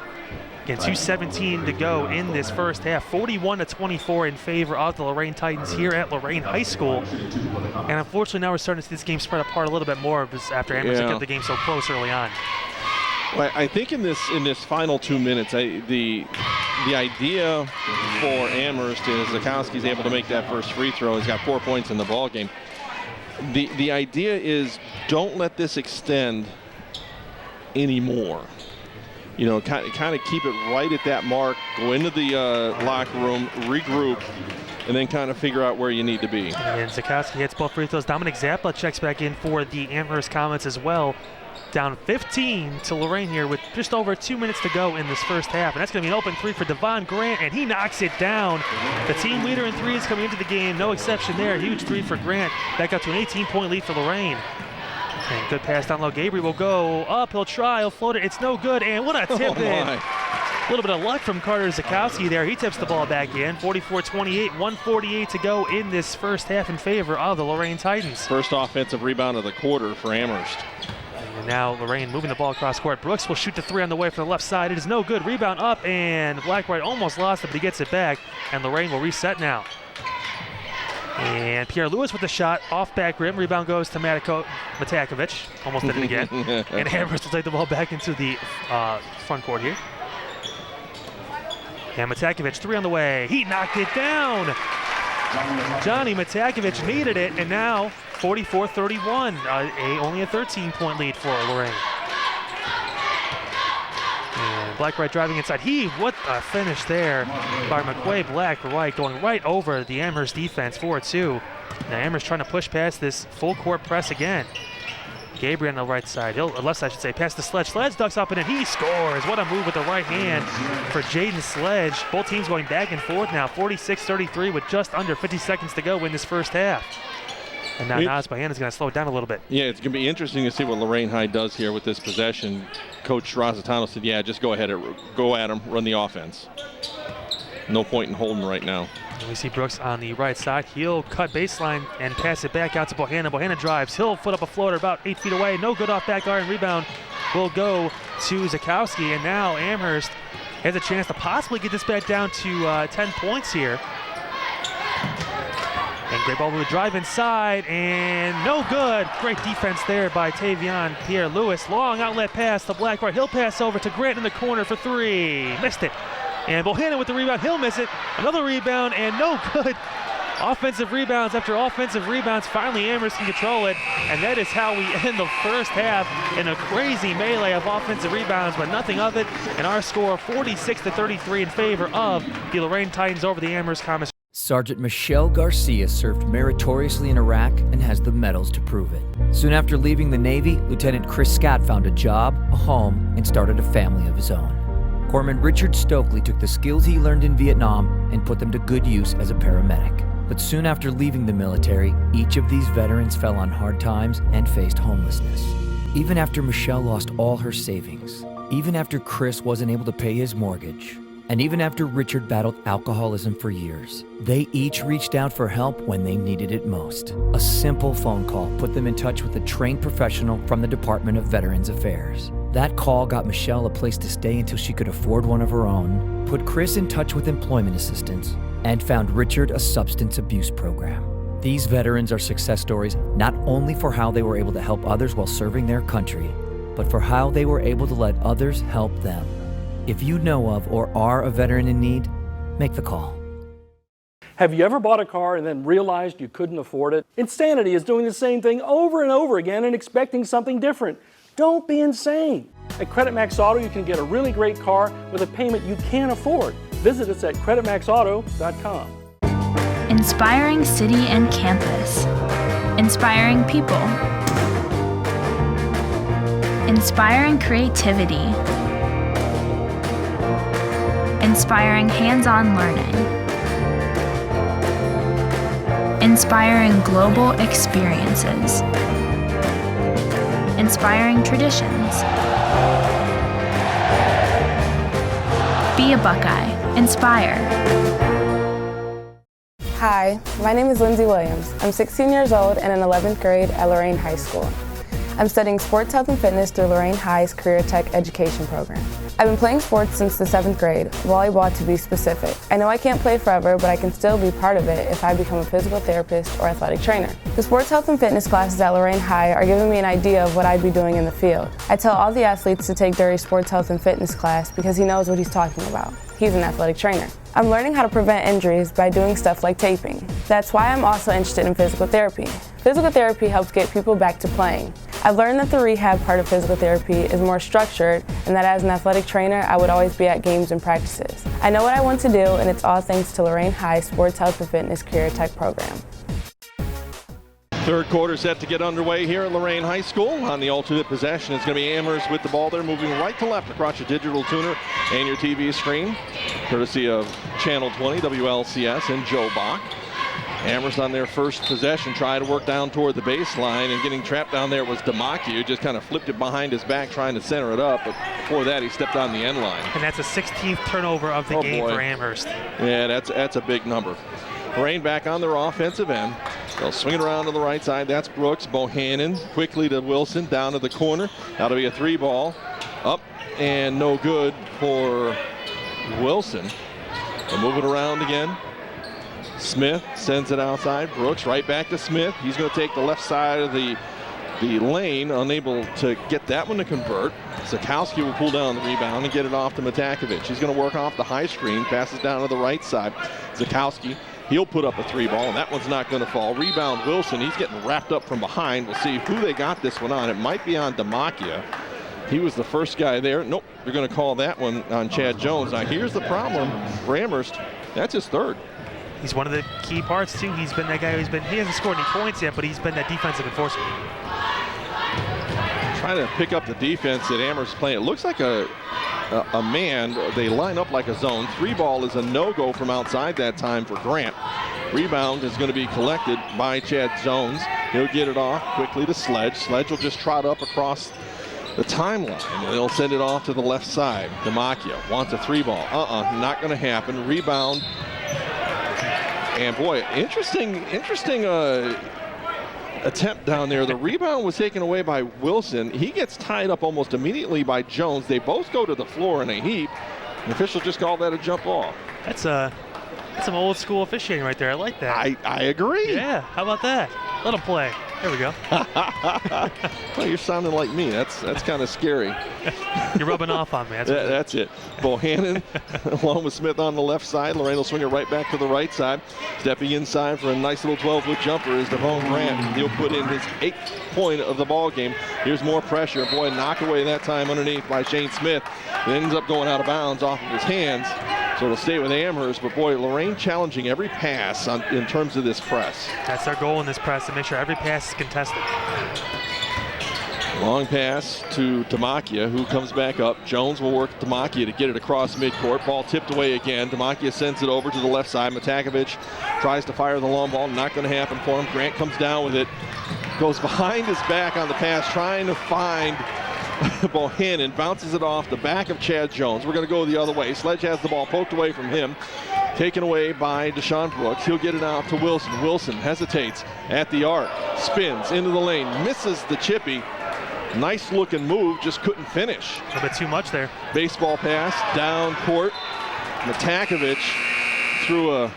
Again, 2:17 to go in this first half. 41-24 in favor of the Lorain Titans here at Lorain High School. And unfortunately, now we're starting to see this game spread apart a little bit more after Amherst kept the game so close early on. Well, I think in this final 2 minutes, the idea for Amherst is Zakowski's able to make that first free throw. He's got 4 points in the ball game. The idea is don't let this extend anymore. You know, kind of keep it right at that mark. Go into the locker room, regroup, and then kind of figure out where you need to be. And Zakowski hits both free throws. Dominic Zappa checks back in for the Amherst Comets as well. Down 15 to Lorain here with just over 2 minutes to go in this first half. And that's going to be an open 3 for Devon Grant, and he knocks it down. The team leader in threes coming into the game, no exception there. Huge 3 for Grant. Back up to an 18-point lead for Lorain. And good pass down low. Gabriel will go up. He'll try. He'll float it. It's no good. And what a tip in. A little bit of luck from Carter Zakowski there. He tips the ball back in. 44-28, 1:48 to go in this first half in favor of the Lorain Titans. First offensive rebound of the quarter for Amherst. And now Lorain moving the ball across court. Brooks will shoot the 3 on the way from the left side. It is no good. Rebound up, and Blackwright almost lost it, but he gets it back. And Lorain will reset now. And Pierre Lewis with the shot, off back rim. Rebound goes to Matakovich. Almost did it again. And Amherst will take the ball back into the front court here. And Matakovich, 3 on the way. He knocked it down. Johnny Matakovich needed it, and now 44-31, only a 13-point lead for Lorain. And Blackwright driving inside. What a finish there by McQuay Blackwright, going right over the Amherst defense, 4-2. Now Amherst trying to push past this full court press again. Gabriel on the right side, left side I should say, past the Sledge. Sledge ducks up in it, he scores. What a move with the right hand for Jaden Sledge. Both teams going back and forth now, 46-33 with just under 50 seconds to go in this first half. And now Nas Bohannon is going to slow it down a little bit. Yeah, it's going to be interesting to see what Lorain High does here with this possession. Coach Rosatano said, yeah, just go ahead and go at him, run the offense. No point in holding right now. And we see Brooks on the right side. He'll cut baseline and pass it back out to Bohannon. Bohannon drives. He'll foot up a floater about 8 feet away. No good off back iron. Rebound will go to Zakowski. And now Amherst has a chance to possibly get this back down to 10 points here. And Great ball move, drive inside, and no good. Great defense there by Tavion Pierre-Louis. Long outlet pass to Blackroyd. He'll pass over to Grant in the corner for three. Missed it. And Bohannon with the rebound. He'll miss it. Another rebound, and no good. Offensive rebounds after offensive rebounds. Finally, Amherst can control it, and that is how we end the first half in a crazy melee of offensive rebounds, but nothing of it. And our score 46-33 in favor of the Lorain Titans over the Amherst Comets. Sergeant Michelle Garcia served meritoriously in Iraq and has the medals to prove it. Soon after leaving the Navy, Lieutenant Chris Scott found a job, a home, and started a family of his own. Corpsman Richard Stokely took the skills he learned in Vietnam and put them to good use as a paramedic. But soon after leaving the military, each of these veterans fell on hard times and faced homelessness. Even after Michelle lost all her savings, even after Chris wasn't able to pay his mortgage, and even after Richard battled alcoholism for years, they each reached out for help when they needed it most. A simple phone call put them in touch with a trained professional from the Department of Veterans Affairs. That call got Michelle a place to stay until she could afford one of her own, put Chris in touch with employment assistance, and found Richard a substance abuse program. These veterans are success stories not only for how they were able to help others while serving their country, but for how they were able to let others help them. If you know of or are a veteran in need, make the call. Have you ever bought a car and then realized you couldn't afford it? Insanity is doing the same thing over and over again and expecting something different. Don't be insane. At Credit Max Auto, you can get a really great car with a payment you can't afford. Visit us at creditmaxauto.com. Inspiring city and campus. Inspiring people. Inspiring creativity. Inspiring hands-on learning. Inspiring global experiences. Inspiring traditions. Be a Buckeye. Inspire. Hi, my name is Lindsay Williams. I'm 16 years old and in 11th grade at Lorain High School. I'm studying sports health and fitness through Lorain High's Career Tech Education program. I've been playing sports since the 7th grade, volleyball to be specific. I know I can't play forever, but I can still be part of it if I become a physical therapist or athletic trainer. The sports health and fitness classes at Lorain High are giving me an idea of what I'd be doing in the field. I tell all the athletes to take Dury's sports health and fitness class because he knows what he's talking about. He's an athletic trainer. I'm learning how to prevent injuries by doing stuff like taping. That's why I'm also interested in physical therapy. Physical therapy helps get people back to playing. I've learned that the rehab part of physical therapy is more structured and that as an athletic trainer, I would always be at games and practices. I know what I want to do, and it's all thanks to Lorain High Sports Health and Fitness Career Tech program. Third quarter set to get underway here at Lorain High School. On the alternate possession, it's going to be Amherst with the ball. They're moving right to left across your digital tuner and your TV screen, courtesy of Channel 20, WLCS, and Joe Bach. Amherst on their first possession tried to work down toward the baseline, and getting trapped down there was Demakia, who just kind of flipped it behind his back trying to center it up, but before that he stepped on the end line. And that's a 16th turnover of the game for Amherst. Yeah, that's a big number. Lorain back on their offensive end. They'll swing it around to the right side. That's Brooks. Bohannon quickly to Wilson, down to the corner. That'll be a three ball. Up and no good for Wilson. They'll move it around again. Smith sends it outside. Brooks right back to Smith. He's going to take the left side of the lane, unable to get that one to convert. Zakowski will pull down the rebound and get it off to Matakovic. He's going to work off the high screen, passes down to the right side. Zakowski, he'll put up a three ball, and that one's not going to fall. Rebound Wilson. He's getting wrapped up from behind. We'll see who they got this one on. It might be on Demakia. He was the first guy there. Nope, they're going to call that one on Chad Jones. Now here's the problem for Amherst. That's his third. He's one of the key parts too. He's been that guy he hasn't scored any points yet, but he's been that defensive enforcer. Trying to pick up the defense that Amherst playing. It looks like a man. They line up like a zone. Three ball is a no-go from outside that time for Grant. Rebound is going to be collected by Chad Jones. He'll get it off quickly to Sledge. Sledge will just trot up across the timeline, and they'll send it off to the left side. Demakia wants a three ball. Not going to happen. Rebound. And boy, interesting attempt down there. The rebound was taken away by Wilson. He gets tied up almost immediately by Jones. They both go to the floor in a heap. The official just called that a jump ball. That's a That's some old school officiating right there. I like that. I agree. Yeah, how about that? Let him play. There we go. Well, you're sounding like me. That's kind of scary. You're rubbing off on me. That's it. Bohannon along with Smith on the left side. Lorain will swing it right back to the right side. Stepping inside for a nice little 12-foot jumper is Devon Grant. He'll put in his 8th point of the ball game. Here's more pressure. Boy, knocked away that time underneath by Shane Smith. It ends up going out of bounds off of his hands. So it'll stay with Amherst, but boy, Lorain challenging every pass in terms of this press. That's their goal in this press, to make sure every pass is contested. Long pass to Demakia, who comes back up. Jones will work Demakia to get it across midcourt. Ball tipped away again. Demakia sends it over to the left side. Matakovic tries to fire the long ball. Not going to happen for him. Grant comes down with it. Goes behind his back on the pass, trying to find Bohannon, bounces it off the back of Chad Jones. We're going to go the other way. Sledge has the ball poked away from him. Taken away by Deshaun Brooks. He'll get it out to Wilson. Wilson hesitates at the arc. Spins into the lane. Misses the chippy. Nice looking move. Just couldn't finish. A bit too much there. Baseball pass down court. Matakovic threw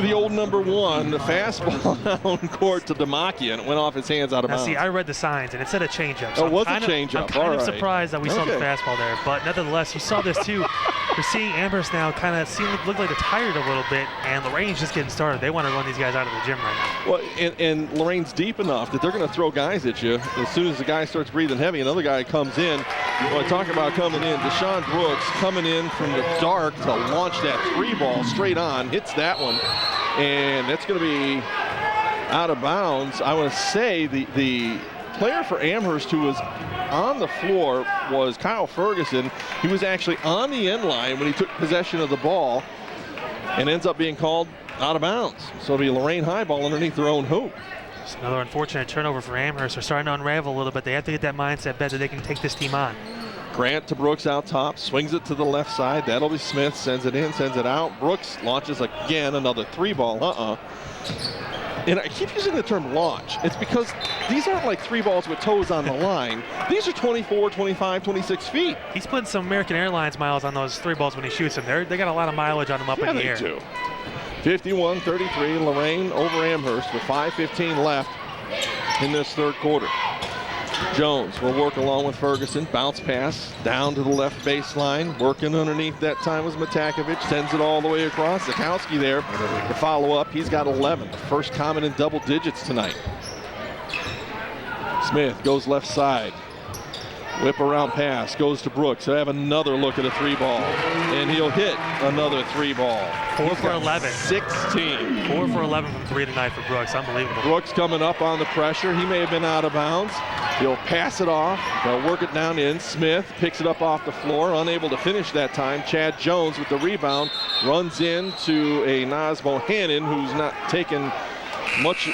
the old number 1, the fastball down court to Demakia, and it went off his hands out of bounds. See, I read the signs, and it said a changeup. So it was a changeup. I'm kind of surprised that we saw the fastball there, but nevertheless, you saw this too. We're seeing Amherst now kind of look like they're tired a little bit, and Lorain's just getting started. They want to run these guys out of the gym right now. Well, and Lorain's deep enough that they're going to throw guys at you. As soon as the guy starts breathing heavy, another guy comes in. Well, I talk about coming in. Deshaun Brooks coming in from the dark to launch that 3-ball straight on. Hits that one. And that's going to be out of bounds. I want to say the player for Amherst who was on the floor was Kyle Ferguson. He was actually on the end line when he took possession of the ball and ends up being called out of bounds. So it'll be Lorain high ball underneath their own hoop. It's another unfortunate turnover for Amherst. They're starting to unravel a little bit. They have to get that mindset bet that they can take this team on. Grant to Brooks out top, swings it to the left side. That'll be Smith, sends it in, sends it out. Brooks launches again, another 3-ball. And I keep using the term launch. It's because these aren't like 3 balls with toes on the line. These are 24, 25, 26 feet. He's putting some American Airlines miles on those 3 balls when he shoots them. They got a lot of mileage on them up in the air. Do. 51-33, Lorain over Amherst with 5:15 left in this third quarter. Jones will work along with Ferguson. Bounce pass down to the left baseline. Working underneath that time was Matakovic. Sends it all the way across. Zukowski there to follow up. He's got 11. First Comet in double digits tonight. Smith goes left side. Whip around pass. Goes to Brooks. He'll have another look at a 3-ball. And he'll hit another 3-ball. 4 for 11. 16. 4 for 11 from 3 tonight for Brooks. Unbelievable. Brooks coming up on the pressure. He may have been out of bounds. He'll pass it off. They'll work it down in. Smith picks it up off the floor. Unable to finish that time. Chad Jones with the rebound. Runs into a Naz Bohannon who's not taking much.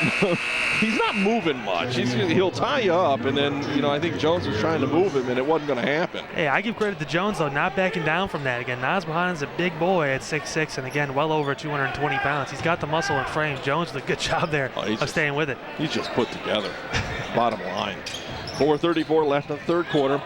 He's not moving much. He'll tie you up, and then, I think Jones was trying to move him, and it wasn't going to happen. Hey, I give credit to Jones, though, not backing down from that. Again, Naz Bohannon's a big boy at 6'6", and again, well over 220 pounds. He's got the muscle and frame. Jones did a good job there of staying with it. He's just put together. Bottom line. 4:34 left in the third quarter.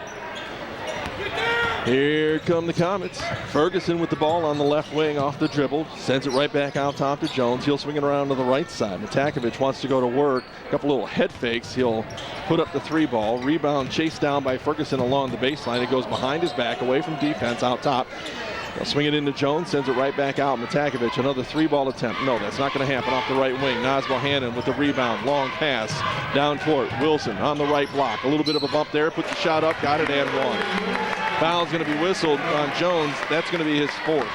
Here come the Comets. Ferguson with the ball on the left wing off the dribble. Sends it right back out top to Jones. He'll swing it around to the right side. Matakovic wants to go to work. A couple little head fakes. He'll put up the 3-ball. Rebound chased down by Ferguson along the baseline. It goes behind his back, away from defense, out top. They'll swing it into Jones, sends it right back out. Matakovic, another 3-ball attempt. No, that's not going to happen off the right wing. Naz Bohannon with the rebound. Long pass down court. Wilson on the right block. A little bit of a bump there. Puts the shot up. Got it and one. Foul's going to be whistled on Jones. That's going to be his 4th.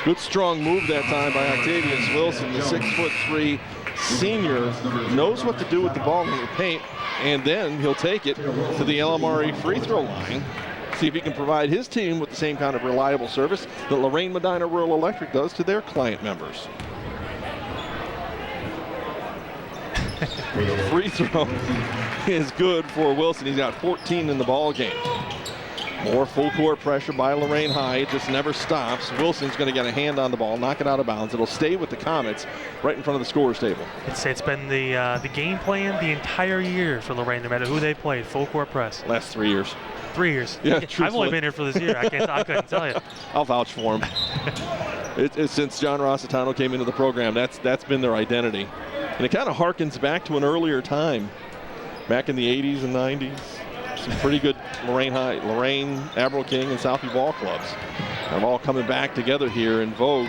Good strong move that time by Octavius Wilson. The 6'3" senior knows what to do with the ball in the paint, and then he'll take it to the LMRE free throw line. See if he can provide his team with the same kind of reliable service that Lorain Medina Rural Electric does to their client members. Free throw is good for Wilson. He's got 14 in the ball game. More full court pressure by Lorain High. It just never stops. Wilson's going to get a hand on the ball, knock it out of bounds. It'll stay with the Comets right in front of the scorer's table. It's been the game plan the entire year for Lorain, no matter who they played. Full court press. Last 3 years. 3 years. Yeah, I've only been here for this year. I couldn't tell you. I'll vouch for him. Since John Rossitano came into the program, that's been their identity. And it kind of harkens back to an earlier time, back in the 80s and 90s. Some pretty good Lorain, Admiral King, and Southview ball clubs are all coming back together here in Vogue,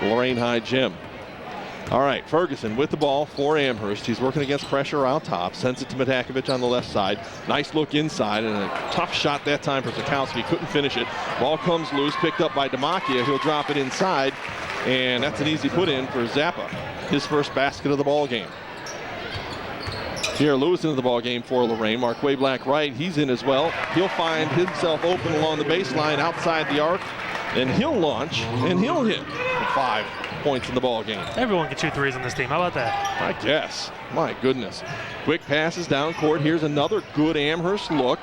Lorain High Gym. All right, Ferguson with the ball for Amherst. He's working against pressure out top. Sends it to Matakovich on the left side. Nice look inside and a tough shot that time for Zakowski. Couldn't finish it. Ball comes loose, picked up by Demakia. He'll drop it inside, and that's an easy put in for Zappa. His first basket of the ball game. Pierre Lewis into the ball game for Lorain. Marquay Black right, he's in as well. He'll find himself open along the baseline outside the arc, and he'll launch and he'll hit for 5 points in the ball game. Everyone can shoot threes on this team. How about that? I guess. My goodness. Quick passes down court. Here's another good Amherst look.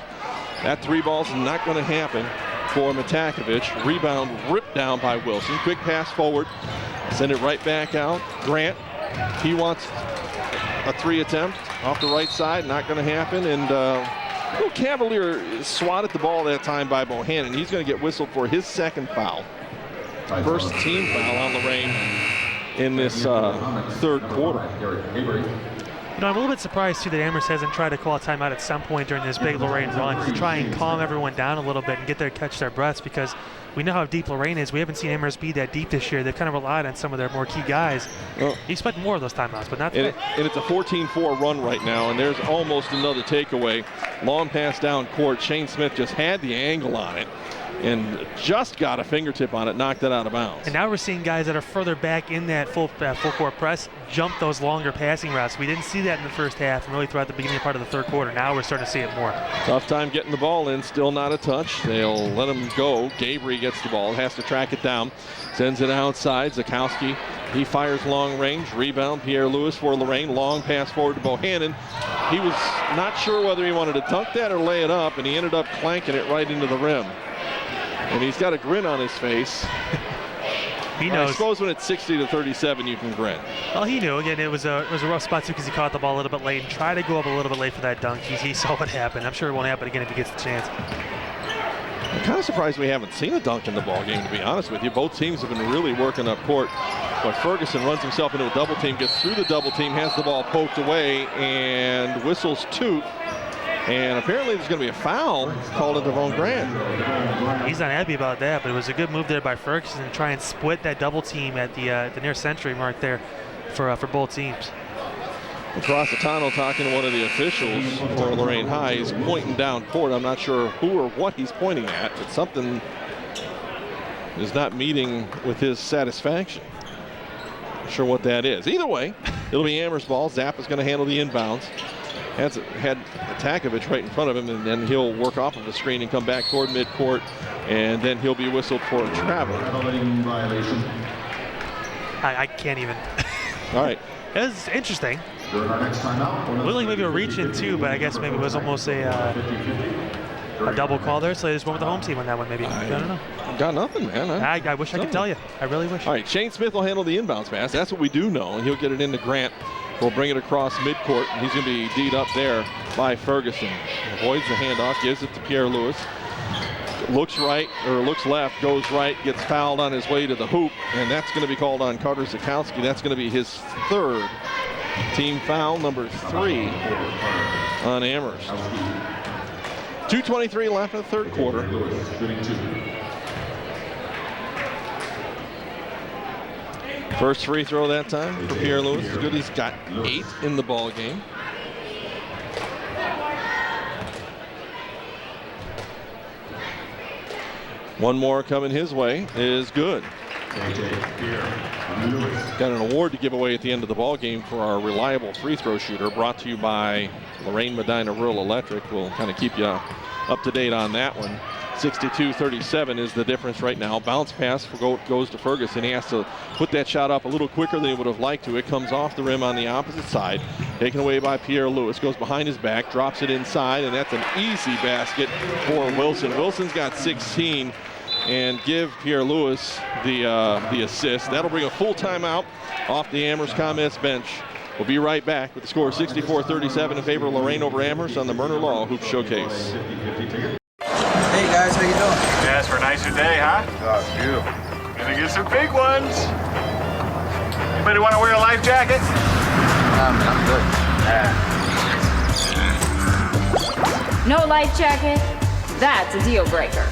That 3 ball's not going to happen for Matakovich. Rebound ripped down by Wilson. Quick pass forward. Send it right back out. Grant, he wants a 3 attempt off the right side. Not going to happen. And little Cavalier swatted the ball that time by Bohannon. He's going to get whistled for his 2nd foul. First team foul on Lorain in this 3rd quarter. You know, I'm a little bit surprised, too, that Amherst hasn't tried to call a timeout at some point during this big Lorain run to try and calm everyone down a little bit and catch their breaths, because we know how deep Lorain is. We haven't seen Amherst be that deep this year. They've kind of relied on some of their more key guys. Well, you expect more of those timeouts, but not today. And it's a 14-4 run right now, and there's almost another takeaway. Long pass down court. Shane Smith just had the angle on it and just got a fingertip on it, knocked it out of bounds. And now we're seeing guys that are further back in that full court press jump those longer passing routes. We didn't see that in the first half and really throughout the beginning part of the 3rd quarter. Now we're starting to see it more. Tough time getting the ball in, still not a touch. They'll let him go. Gabriel gets the ball, has to track it down, sends it outside. Zakowski, he fires long range. Rebound, Pierre Lewis for Lorain. Long pass forward to Bohannon. He was not sure whether he wanted to dunk that or lay it up, and he ended up clanking it right into the rim. And he's got a grin on his face. He knows. I suppose when it's 60-37, you can grin. Well, he knew. Again, it was a rough spot, too, because he caught the ball a little bit late and tried to go up a little bit late for that dunk. He saw what happened. I'm sure it won't happen again if he gets the chance. I'm kind of surprised we haven't seen a dunk in the ball game, to be honest with you. Both teams have been really working up court. But Ferguson runs himself into a double team, gets through the double team, has the ball poked away, and whistles toot. And apparently there's going to be a foul called into Devon Grant. He's not happy about that, but it was a good move there by Ferguson to try and split that double team at the near century mark there for both teams. Rossitano talking to one of the officials for Lorain High. He's pointing down court. I'm not sure who or what he's pointing at, but something is not meeting with his satisfaction. Not sure what that is. Either way, it'll be Amherst ball. Zappa's going to handle the inbounds. Had Matakovich right in front of him, and then he'll work off of the screen and come back toward midcourt, and then he'll be whistled for a travel. I can't even. All right. It was interesting. Willing maybe a reach in too, but I guess maybe it was almost a double call there, so they just went with the home team on that one maybe. I don't know. Got nothing, man. I wish I could tell you. I really wish. All right, Shane Smith will handle the inbounds pass. That's what we do know, and he'll get it into Grant. We'll bring it across midcourt. He's going to be D'd up there by Ferguson. Avoids the handoff, gives it to Pierre Lewis. Looks right, or looks left, goes right, gets fouled on his way to the hoop, and that's going to be called on Carter Zakowski. That's going to be his 3rd team foul, number 3 on Amherst. 2:23 left in the 3rd quarter. First free throw that time for Pierre Lewis. It's good. He's got 8 in the ball game. One more coming his way is good. Got an award to give away at the end of the ball game for our reliable free throw shooter, brought to you by Lorain Medina Rural Electric. We'll kind of keep you up to date on that one. 62-37 is the difference right now. Bounce pass goes to Ferguson. He has to put that shot up a little quicker than he would have liked to. It comes off the rim on the opposite side. Taken away by Pierre Lewis. Goes behind his back, drops it inside, and that's an easy basket for Wilson. Wilson's got 16, and give Pierre Lewis the assist. That'll bring a full timeout off the Amherst Comets bench. We'll be right back with the score 64-37 in favor of Lorain over Amherst on the Myrner Law Hoop Showcase. Hey guys, how you doing? Yes, for a nicer day, huh? Oh, it's beautiful. Gonna get some big ones. Anybody want to wear a life jacket? I'm good. No life jacket? That's a deal breaker.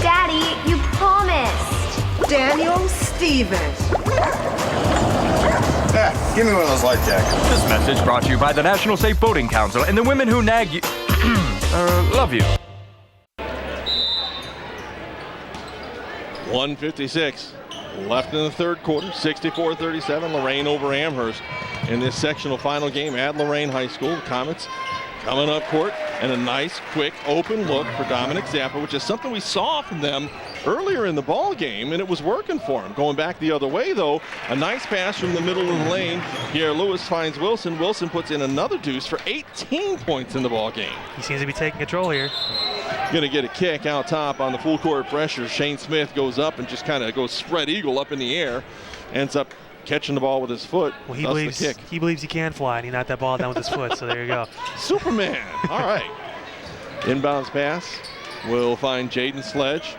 Daddy, you promised. Daniel Stevens. Yeah, give me one of those life jackets. This message brought to you by the National Safe Boating Council and the women who nag you. Love you. 1:56 left in the third quarter. 64-37. Lorain over Amherst in this sectional final game at Lorain High School. The Comets coming up court, and a nice, quick, open look for Dominic Zappa, which is something we saw from them earlier in the ball game, and it was working for him. Going back the other way, though, a nice pass from the middle of the lane. Pierre Lewis finds Wilson. Wilson puts in another deuce for 18 points in the ball game. He seems to be taking control here. Going to get a kick out top on the full court pressure. Shane Smith goes up and just kind of goes spread eagle up in the air. Ends up catching the ball with his foot. Well, he believes he can fly, and he knocked that ball down with his foot, so there you go. Superman. All right. Inbounds pass will find Jaden Sledge.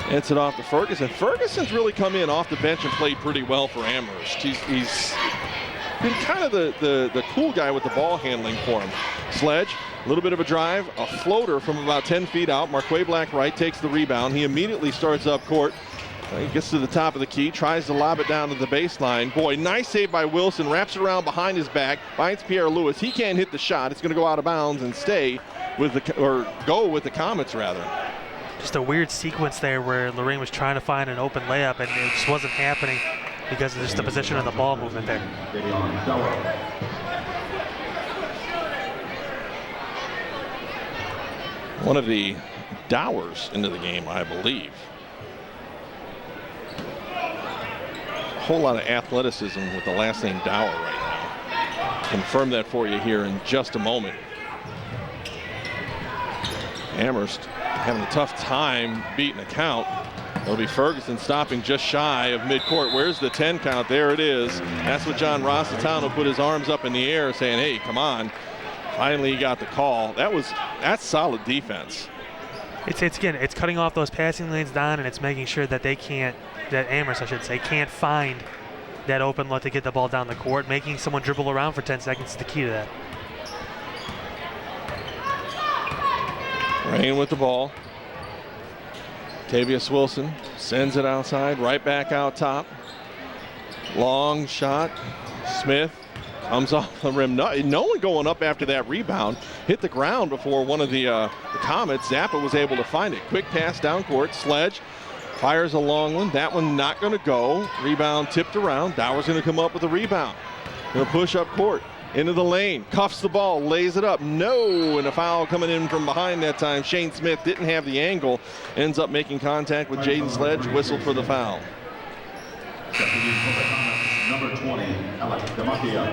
Hits it off to Ferguson. Ferguson's really come in off the bench and played pretty well for Amherst. He's been kind of the cool guy with the ball handling for him. Sledge, a little bit of a drive, a floater from about 10 feet out. Marquay Black Wright takes the rebound. He immediately starts up court. He gets to the top of the key, tries to lob it down to the baseline. Boy, nice save by Wilson. Wraps it around behind his back, finds Pierre Lewis. He can't hit the shot. It's going to go out of bounds and stay with go with the Comets rather. Just a weird sequence there where Lorain was trying to find an open layup, and it just wasn't happening because of just the position of the ball movement there. One of the Dowers into the game, I believe. A whole lot of athleticism with the last name Dower right now. Confirm that for you here in just a moment. Amherst having a tough time beating a count. It'll be Ferguson stopping just shy of midcourt. Where's the 10 count? There it is. That's what John Rossitano put his arms up in the air saying, hey, come on. Finally he got the call. That's solid defense. It's cutting off those passing lanes down, and it's making sure that that Amherst, I should say, can't find that open look to get the ball down the court. Making someone dribble around for 10 seconds is the key to that. Rain with the ball. Tavius Wilson sends it outside, right back out top. Long shot. Smith comes off the rim. No one going up after that rebound. Hit the ground before one of the Comets. Zappa was able to find it. Quick pass down court. Sledge fires a long one. That one not going to go. Rebound tipped around. Dower's going to come up with a rebound. Going to push up court. Into the lane, cuffs the ball, lays it up. No, and a foul coming in from behind that time. Shane Smith didn't have the angle. Ends up making contact with Jaden Sledge. Whistled for the foul. Number 20, Alec Demakia.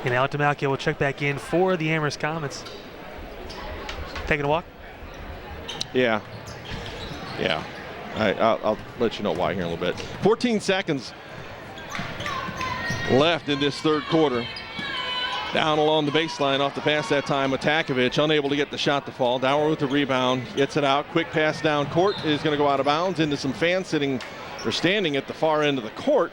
And Alec Demakia will check back in for the Amherst Comets. Taking a walk? Yeah. I'll let you know why here in a little bit. 14 seconds left in this third quarter. Down along the baseline off the pass that time. Atakovich unable to get the shot to fall. Dower with the rebound. Gets it out. Quick pass down court is going to go out of bounds into some fans standing at the far end of the court.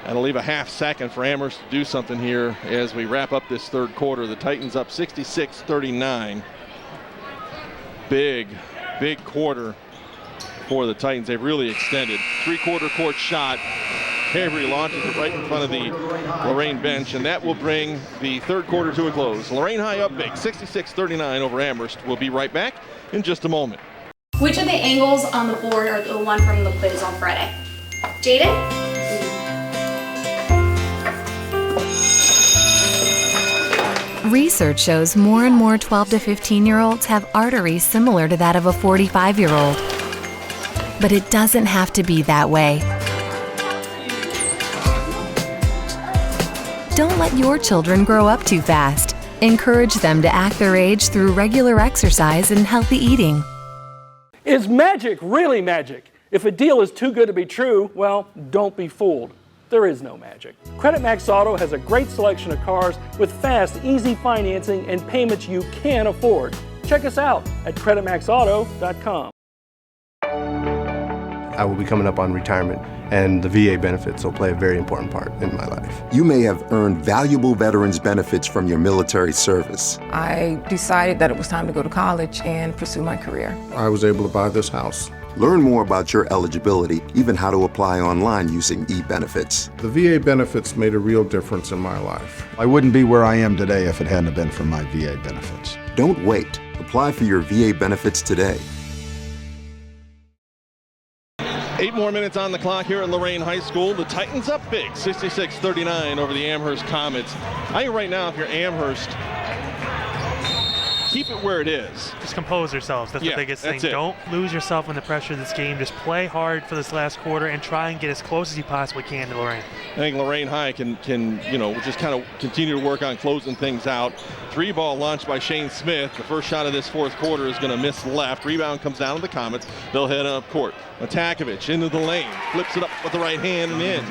That'll leave a half second for Amherst to do something here as we wrap up this third quarter. The Titans up 66-39. Big quarter for the Titans. They've really extended. Three-quarter court shot. Avery launches it right in front of the Lorain bench, and that will bring the third quarter to a close. Lorain High up big, 66-39 over Amherst. We'll be right back in just a moment. Which of the angles on the board are the one from the quiz on Friday? Jaden? Research shows more and more 12 to 15-year-olds have arteries similar to that of a 45-year-old. But it doesn't have to be that way. Don't let your children grow up too fast. Encourage them to act their age through regular exercise and healthy eating. Is magic really magic? If a deal is too good to be true, well, don't be fooled. there is no magic. Credit Max Auto has a great selection of cars with fast, easy financing and payments you can afford. Check us out at creditmaxauto.com. I will be coming up on retirement, and the VA benefits will play a very important part in my life. You may have earned valuable veterans benefits from your military service. I decided that it was time to go to college and pursue my career. I was able to buy this house. Learn more about your eligibility, even how to apply online using e-benefits. The VA benefits made a real difference in my life. I wouldn't be where I am today if it hadn't been for my VA benefits. Don't wait. Apply for your VA benefits today. 8 more minutes on the clock here at Lorain High School. The Titans up big, 66-39 over the Amherst Comets. I think right now, if you're Amherst, keep it where it is. Just compose yourselves. That's the biggest thing. Don't lose yourself in the pressure of this game. Just play hard for this last quarter and try and get as close as you possibly can to Lorain. I think Lorain High can just kind of continue to work on closing things out. 3-ball launched by Shane Smith. The first shot of this fourth quarter is going to miss left. Rebound comes down to the Comets. They'll head up court. Matakovich into the lane. Flips it up with the right hand and in.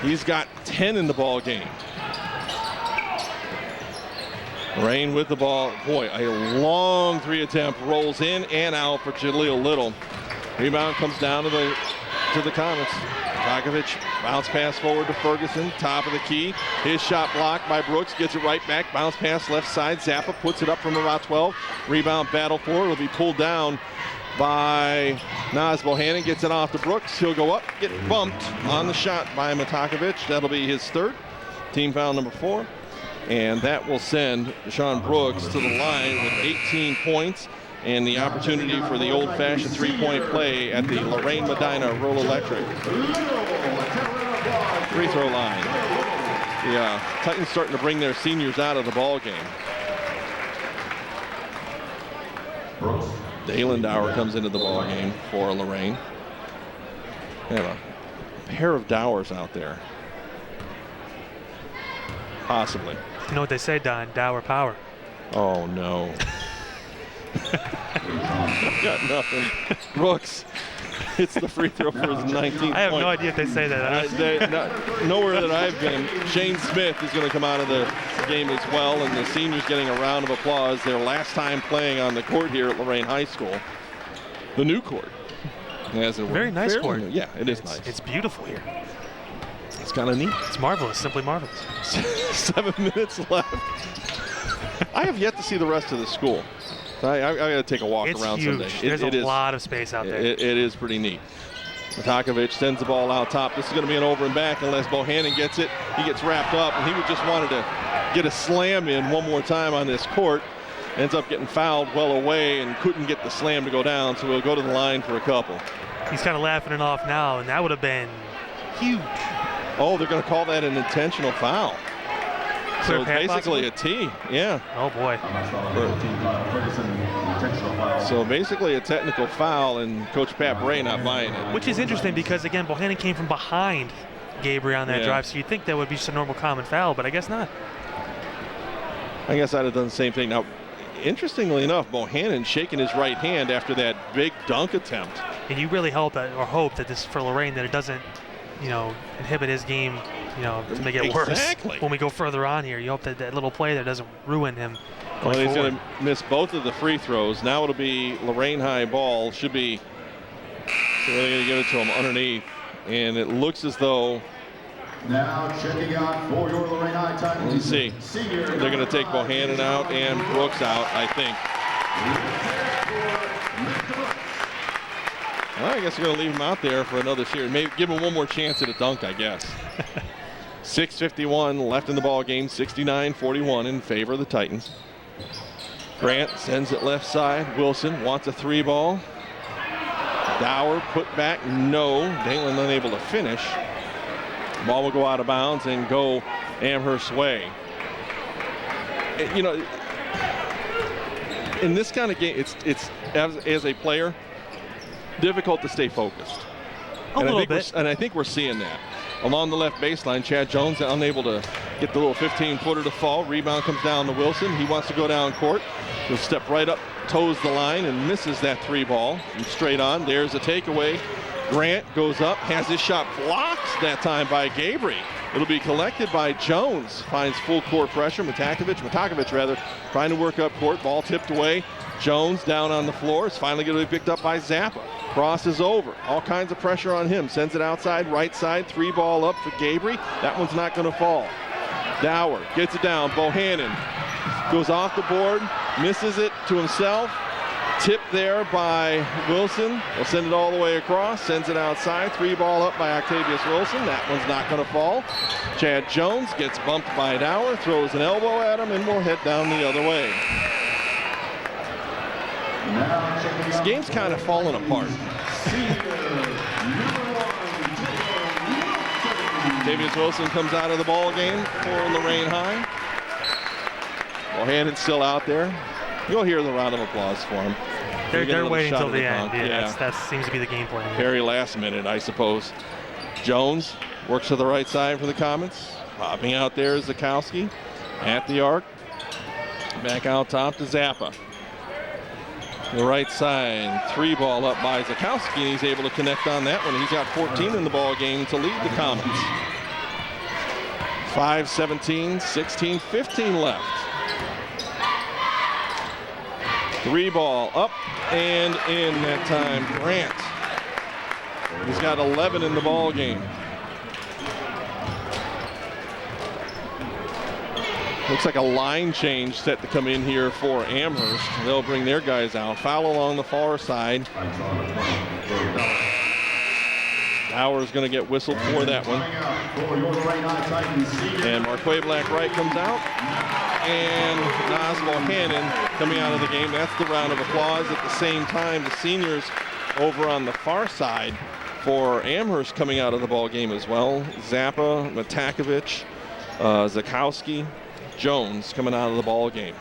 He's got 10 in the ball game. Lorain with the ball. Boy, a long 3 attempt. Rolls in and out for Jaleel Little. Rebound comes down to the Comets. Matakovich bounce pass forward to Ferguson. Top of the key. His shot blocked by Brooks. Gets it right back. Bounce pass left side. Zappa puts it up from about 12. Rebound battle for it. It'll be pulled down by Naz Bohannon. Gets it off to Brooks. He'll go up. Get bumped on the shot by Matakovich. That'll be his third. Team foul number 4. And that will send Deshaun Brooks to the line with 18 points and the opportunity for the old-fashioned 3-point play at the Lorain Medina Roll Electric free throw line. The Titans starting to bring their seniors out of the ball game. Dalen Dower comes into the ball game for Lorain. They have a pair of Dowers out there. Possibly. You know what they say, Don? Dower power. Oh, no. Got nothing. Brooks hits the free throw for his 19th point. I have no idea if they say that. Nowhere that I've been. Shane Smith is going to come out of the game as well, and the seniors getting a round of applause. Their last time playing on the court here at Lorain High School. The new court. Very nice court. Yeah, it's nice. It's beautiful here. It's kind of neat. It's marvelous, simply marvelous. 7 minutes left. I have yet to see the rest of the school. I got to take a walk around huge. someday. There's a lot of space out there. It is pretty neat. Matakovich sends the ball out top. This is going to be an over and back unless Bohannon gets it. He gets wrapped up, and he just wanted to get a slam in one more time on this court. Ends up getting fouled well away and couldn't get the slam to go down, so we'll go to the line for a couple. He's kind of laughing it off now, and that would have been huge. Oh, they're going to call that an intentional foul. So it's basically a T, yeah. Oh, boy. So basically a technical foul, and Coach Pat Bray not buying it. Which is interesting because, again, Bohannon came from behind Gabriel on that drive, so you'd think that would be just a normal common foul, but I guess not. I guess I'd have done the same thing. Now, interestingly enough, Bohannon shaking his right hand after that big dunk attempt. And you really hope that this for Lorain, that it doesn't, inhibit his game, to make it worse when we go further on here. You hope that little play there doesn't ruin him. Well, he's going to miss both of the free throws. Now it'll be Lorain High ball. Should be. So they're going to give it to him underneath, and it looks as though. Now checking out for your Lorain High Titans. Let's see. They're going to take Bohannon out and Brooks out, I think. Well, I guess they're going to leave him out there for another series. Maybe give him one more chance at a dunk, I guess. 6:51 left in the ball game. 69-41 in favor of the Titans. Grant sends it left side. Wilson wants a 3-ball. Dower put back. No. Dalen unable to finish. Ball will go out of bounds and go Amherst's way. In this kind of game, it's as a player, difficult to stay focused. A little bit. And I think we're seeing that. Along the left baseline, Chad Jones unable to get the little 15-footer to fall. Rebound comes down to Wilson. He wants to go down court. He'll step right up, toes the line, and misses that 3-ball. And straight on. There's a takeaway. Grant goes up, has his shot blocked that time by Gabriel. It'll be collected by Jones. Finds full court pressure. Matakovic, trying to work up court. Ball tipped away. Jones down on the floor. It's finally going to be picked up by Zappa. Crosses over. All kinds of pressure on him. Sends it outside, right side. 3-ball up for Gabriel. That one's not going to fall. Dower gets it down. Bohannon goes off the board. Misses it to himself. Tipped there by Wilson. Will send it all the way across. Sends it outside. 3-ball up by Octavius Wilson. That one's not going to fall. Chad Jones gets bumped by Dower. Throws an elbow at him and will head down the other way. This game's kind of falling apart. Octavius Wilson comes out of the ball game for Lorain High. Bohannon's still out there. You'll hear the round of applause for him. They're waiting until the end. Yeah. That seems to be the game plan. Very last minute, I suppose. Jones works to the right side for the Comets. Popping out there is Zakowski at the arc. Back out top to Zappa. The right side, 3-ball up by Zakowski, and he's able to connect on that one. He's got 14 in the ball game to lead the Comets. 5:17, 16, 15 left. 3-ball up and in that time. Grant. He's got 11 in the ball game. Looks like a line change set to come in here for Amherst. They'll bring their guys out. Foul along the far side. Bower's going to get whistled for that one. And Marquay Black-Wright comes out. And Nas Bohannon coming out of the game. That's the round of applause. At the same time, the seniors over on the far side for Amherst coming out of the ball game as well. Zappa, Matakovic, Zakowski, Jones coming out of the ball game.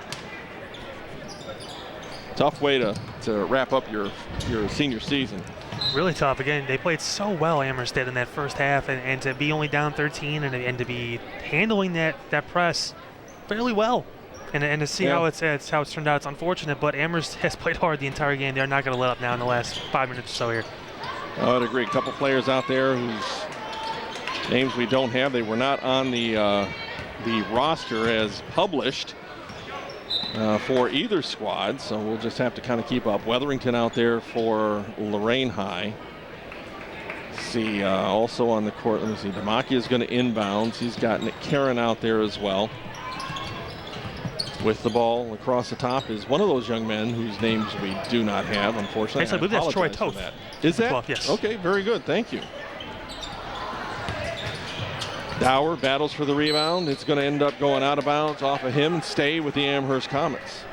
Tough way to wrap up your senior season. Really tough. Again, they played so well, Amherst did, in that first half, and to be only down 13 and to be handling that press fairly well, and to see how it's turned out. It's unfortunate, but Amherst has played hard the entire game. They're not going to let up now in the last 5 minutes or so here. I would agree. A couple players out there whose names we don't have. They were not on the roster as published for either squad, so we'll just have to kind of keep up. Weatherington out there for Lorain High. See, also on the court, let me see, Damaki is going to inbounds. He's got Nick Karen out there as well. With the ball across the top is one of those young men whose names we do not have, unfortunately. Actually, I believe that's Troy Toth. Is that? 12, yes. Okay, very good. Thank you. Dower battles for the rebound. It's going to end up going out of bounds off of him and stay with the Amherst Comets.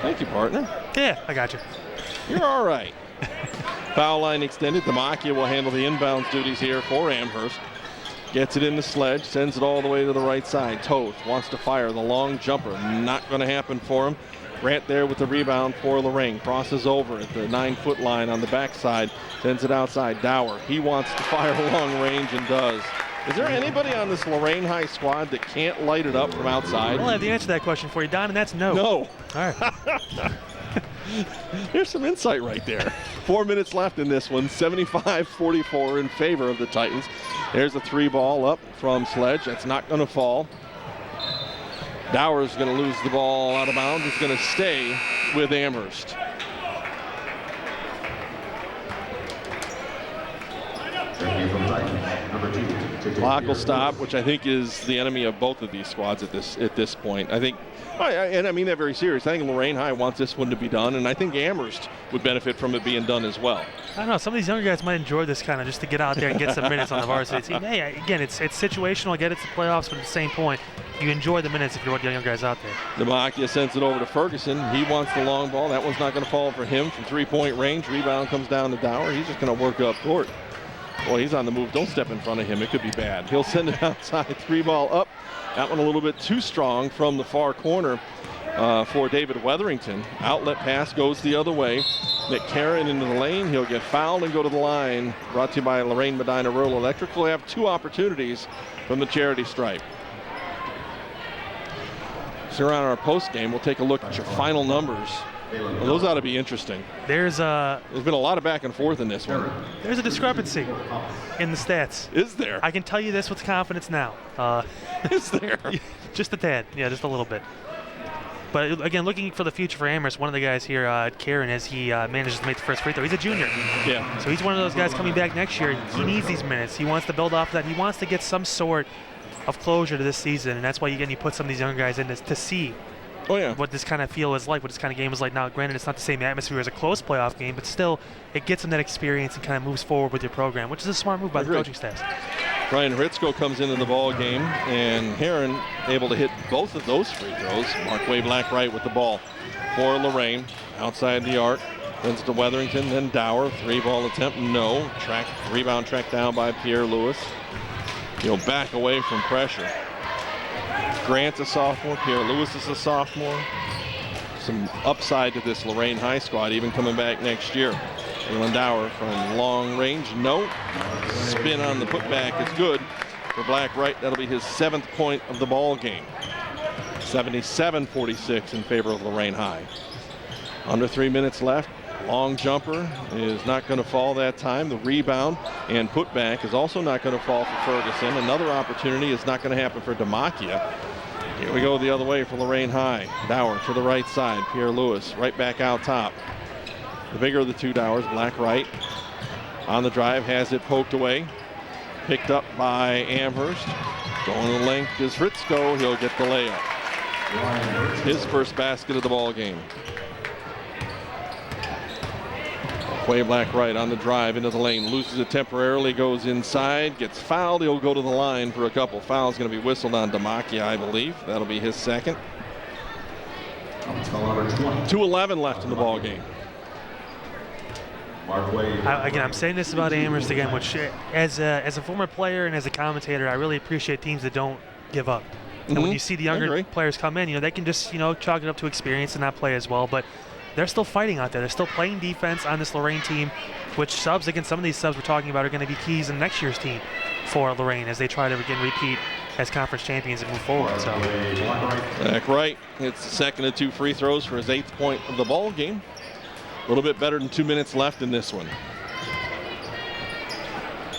Thank you, partner. Yeah, I got you. You're all right. Foul line extended. Damakia will handle the inbounds duties here for Amherst. Gets it in the sledge, sends it all the way to the right side. Toth wants to fire the long jumper. Not going to happen for him. Grant there with the rebound for Lorain. Crosses over at the 9-foot line on the backside. Sends it outside. Dower. He wants to fire long range and does. Is there anybody on this Lorain High squad that can't light it up from outside? Well, I have the answer to that question for you, Don, and that's no. No. All right. There's some insight right there. 4 minutes left in this one. 75-44 in favor of the Titans. There's a 3-ball up from Sledge. That's not going to fall. Dower's going to lose the ball out of bounds. It's going to stay with Amherst. Clock will stop, which I think is the enemy of both of these squads at this point. I think, and I mean that very serious. I think Lorain High wants this one to be done, and I think Amherst would benefit from it being done as well. I don't know. Some of these younger guys might enjoy this kind of just to get out there and get some minutes on the varsity team. Hey, again, it's situational. I get it's the playoffs, but at the same point, you enjoy the minutes if you're one of the younger guys out there. Damakia sends it over to Ferguson. He wants the long ball. That one's not going to fall for him from 3-point range. Rebound comes down to Dower. He's just going to work up court. Boy, he's on the move. Don't step in front of him. It could be bad. He'll send it outside. 3-ball up. That one a little bit too strong from the far corner for David Weatherington. Outlet pass goes the other way. Nick Karen into the lane. He'll get fouled and go to the line. Brought to you by Lorain Medina Rural Electric. We'll have 2 opportunities from the charity stripe. So around our post game, we'll take a look at your final numbers Well, those ought to be interesting. There's been a lot of back and forth in this one. There's a discrepancy in the stats. Is there? I can tell you this with confidence now. Is there? Just a tad. Yeah, just a little bit. But again, looking for the future for Amherst, one of the guys here, Karen, as he manages to make the first free throw. He's a junior. Yeah. So he's one of those guys coming back next year. He needs these minutes. He wants to build off that. He wants to get some sort of closure to this season, and that's why you put some of these younger guys in this to see what this kind of feel is like, what this kind of game is like. Now, granted, it's not the same atmosphere as a close playoff game, but still, it gets them that experience and kind of moves forward with your program, which is a smart move by the coaching staff. Ryan Hritzko comes into the ball game, and Heron able to hit both of those free throws. Markway Black-Wright with the ball for Lorain, outside the arc. Sends it to Weatherington, then Dower. 3-ball attempt, no. Rebound tracked down by Pierre Lewis. He'll back away from pressure. Grant's a sophomore. Pierre Lewis is a sophomore. Some upside to this Lorain High squad, even coming back next year. Leland Dower from long range, no. Spin on the putback is good for Black-Wright. That'll be his 7th point of the ball game. 77-46 in favor of Lorain High. Under 3 minutes left. Long jumper is not going to fall that time. The rebound and putback is also not going to fall for Ferguson. Another opportunity is not going to happen for Demakia. Here we go the other way for Lorain High. Dower to the right side. Pierre Lewis right back out top. The bigger of the two Dowers, Black-Wright on the drive, has it poked away. Picked up by Amherst. Going the length is Hritzko. He'll get the layup. His first basket of the ball game. Quay Black-Wright on the drive into the lane, loses it temporarily, goes inside, gets fouled. He'll go to the line for a couple. Foul's going to be whistled on Demakia, I believe. That'll be his second. 2:11 left in the ball game. Again, I'm saying this about Amherst again, which as a former player and as a commentator, I really appreciate teams that don't give up. And when you see the younger players come in, they can just chalk it up to experience and not play as well, but they're still fighting out there. They're still playing defense on this Lorain team, which some of these subs we're talking about are going to be keys in next year's team for Lorain as they try to again repeat as conference champions and move forward. So Black-Wright hits the second of 2 free throws for his 8th point of the ball game. A little bit better than 2 minutes left in this one.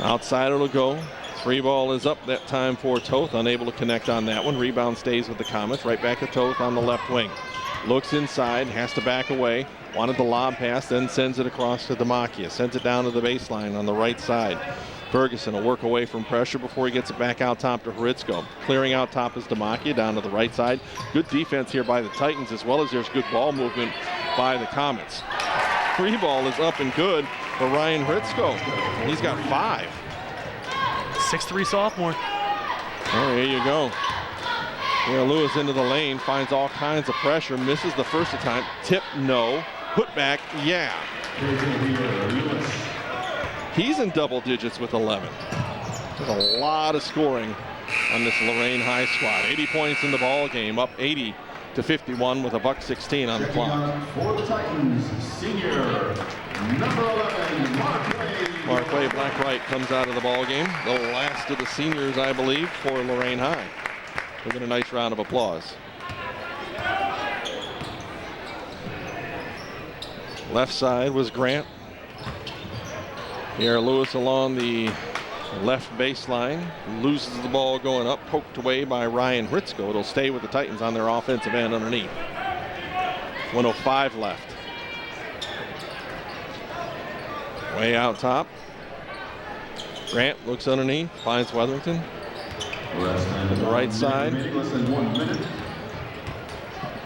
Outside it'll go. 3-ball is up that time for Toth, unable to connect on that one. Rebound stays with the Comets. Right back to Toth on the left wing. Looks inside, has to back away. Wanted the lob pass, then sends it across to Demakia. Sends it down to the baseline on the right side. Ferguson will work away from pressure before he gets it back out top to Hritzko. Clearing out top is Demakia down to the right side. Good defense here by the Titans, as well as there's good ball movement by the Comets. 3-ball is up and good for Ryan Hritzko. He's got 5. 6'3" sophomore. Oh, there you go. Here Lewis into the lane, finds all kinds of pressure, misses the first time. Tip, no. Put back, yeah. He's in double digits with 11. There's a lot of scoring on this Lorain High squad. 80 points in the ball game, up 80-51 with $1:16 on the clock. For the Titans, senior number 11, Markway Black-Wright comes out of the ball game. The last of the seniors, I believe, for Lorain High. We'll get a nice round of applause. Left side was Grant. Pierre Lewis along the left baseline. Loses the ball going up, poked away by Ryan Hritzko. It'll stay with the Titans on their offensive end underneath. 1:05 left. Way out top. Grant looks underneath, finds Weatherington. To the right side.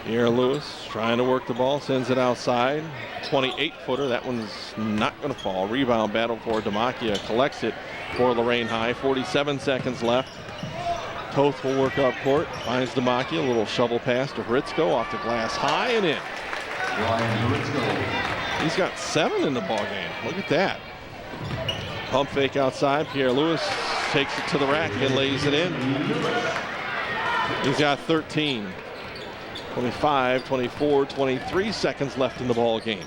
Pierre Lewis trying to work the ball, sends it outside. 28-footer, that one's not going to fall. Rebound battle for Demakia, collects it for Lorain High. 47 seconds left. Toth will work up court, finds Demakia, a little shovel pass to Hritzko, off the glass, high and in. He's got 7 in the ball game. Look at that. Pump fake outside. Pierre Lewis takes it to the rack and lays it in. He's got 13. 25, 24, 23 seconds left in the ball game.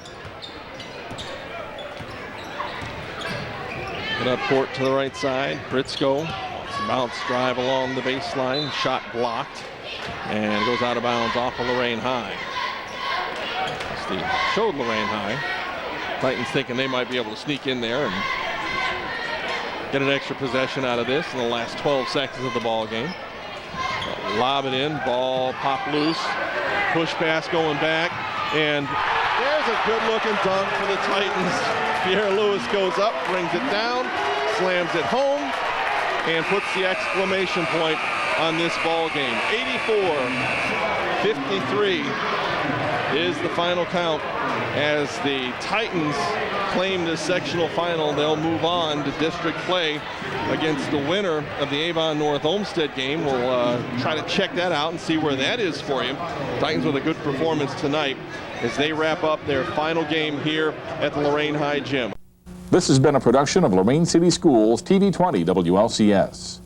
Get up court to the right side. Hritzko bounce drive along the baseline. Shot blocked and goes out of bounds off of Lorain High. Varsity showed Lorain High. Titans thinking they might be able to sneak in there and get an extra possession out of this in the last 12 seconds of the ball game. Lob it in, ball pop loose, push pass going back, and there's a good-looking dunk for the Titans. Pierre Lewis goes up, brings it down, slams it home, and puts the exclamation point on this ball game. 84-53 is the final count as the Titans claim this sectional final. They'll move on to district play against the winner of the Avon North Olmsted game. We'll try to check that out and see where that is for you. Titans with a good performance tonight as they wrap up their final game here at the Lorain High Gym. This has been a production of Lorain City Schools TV 20 WLCS.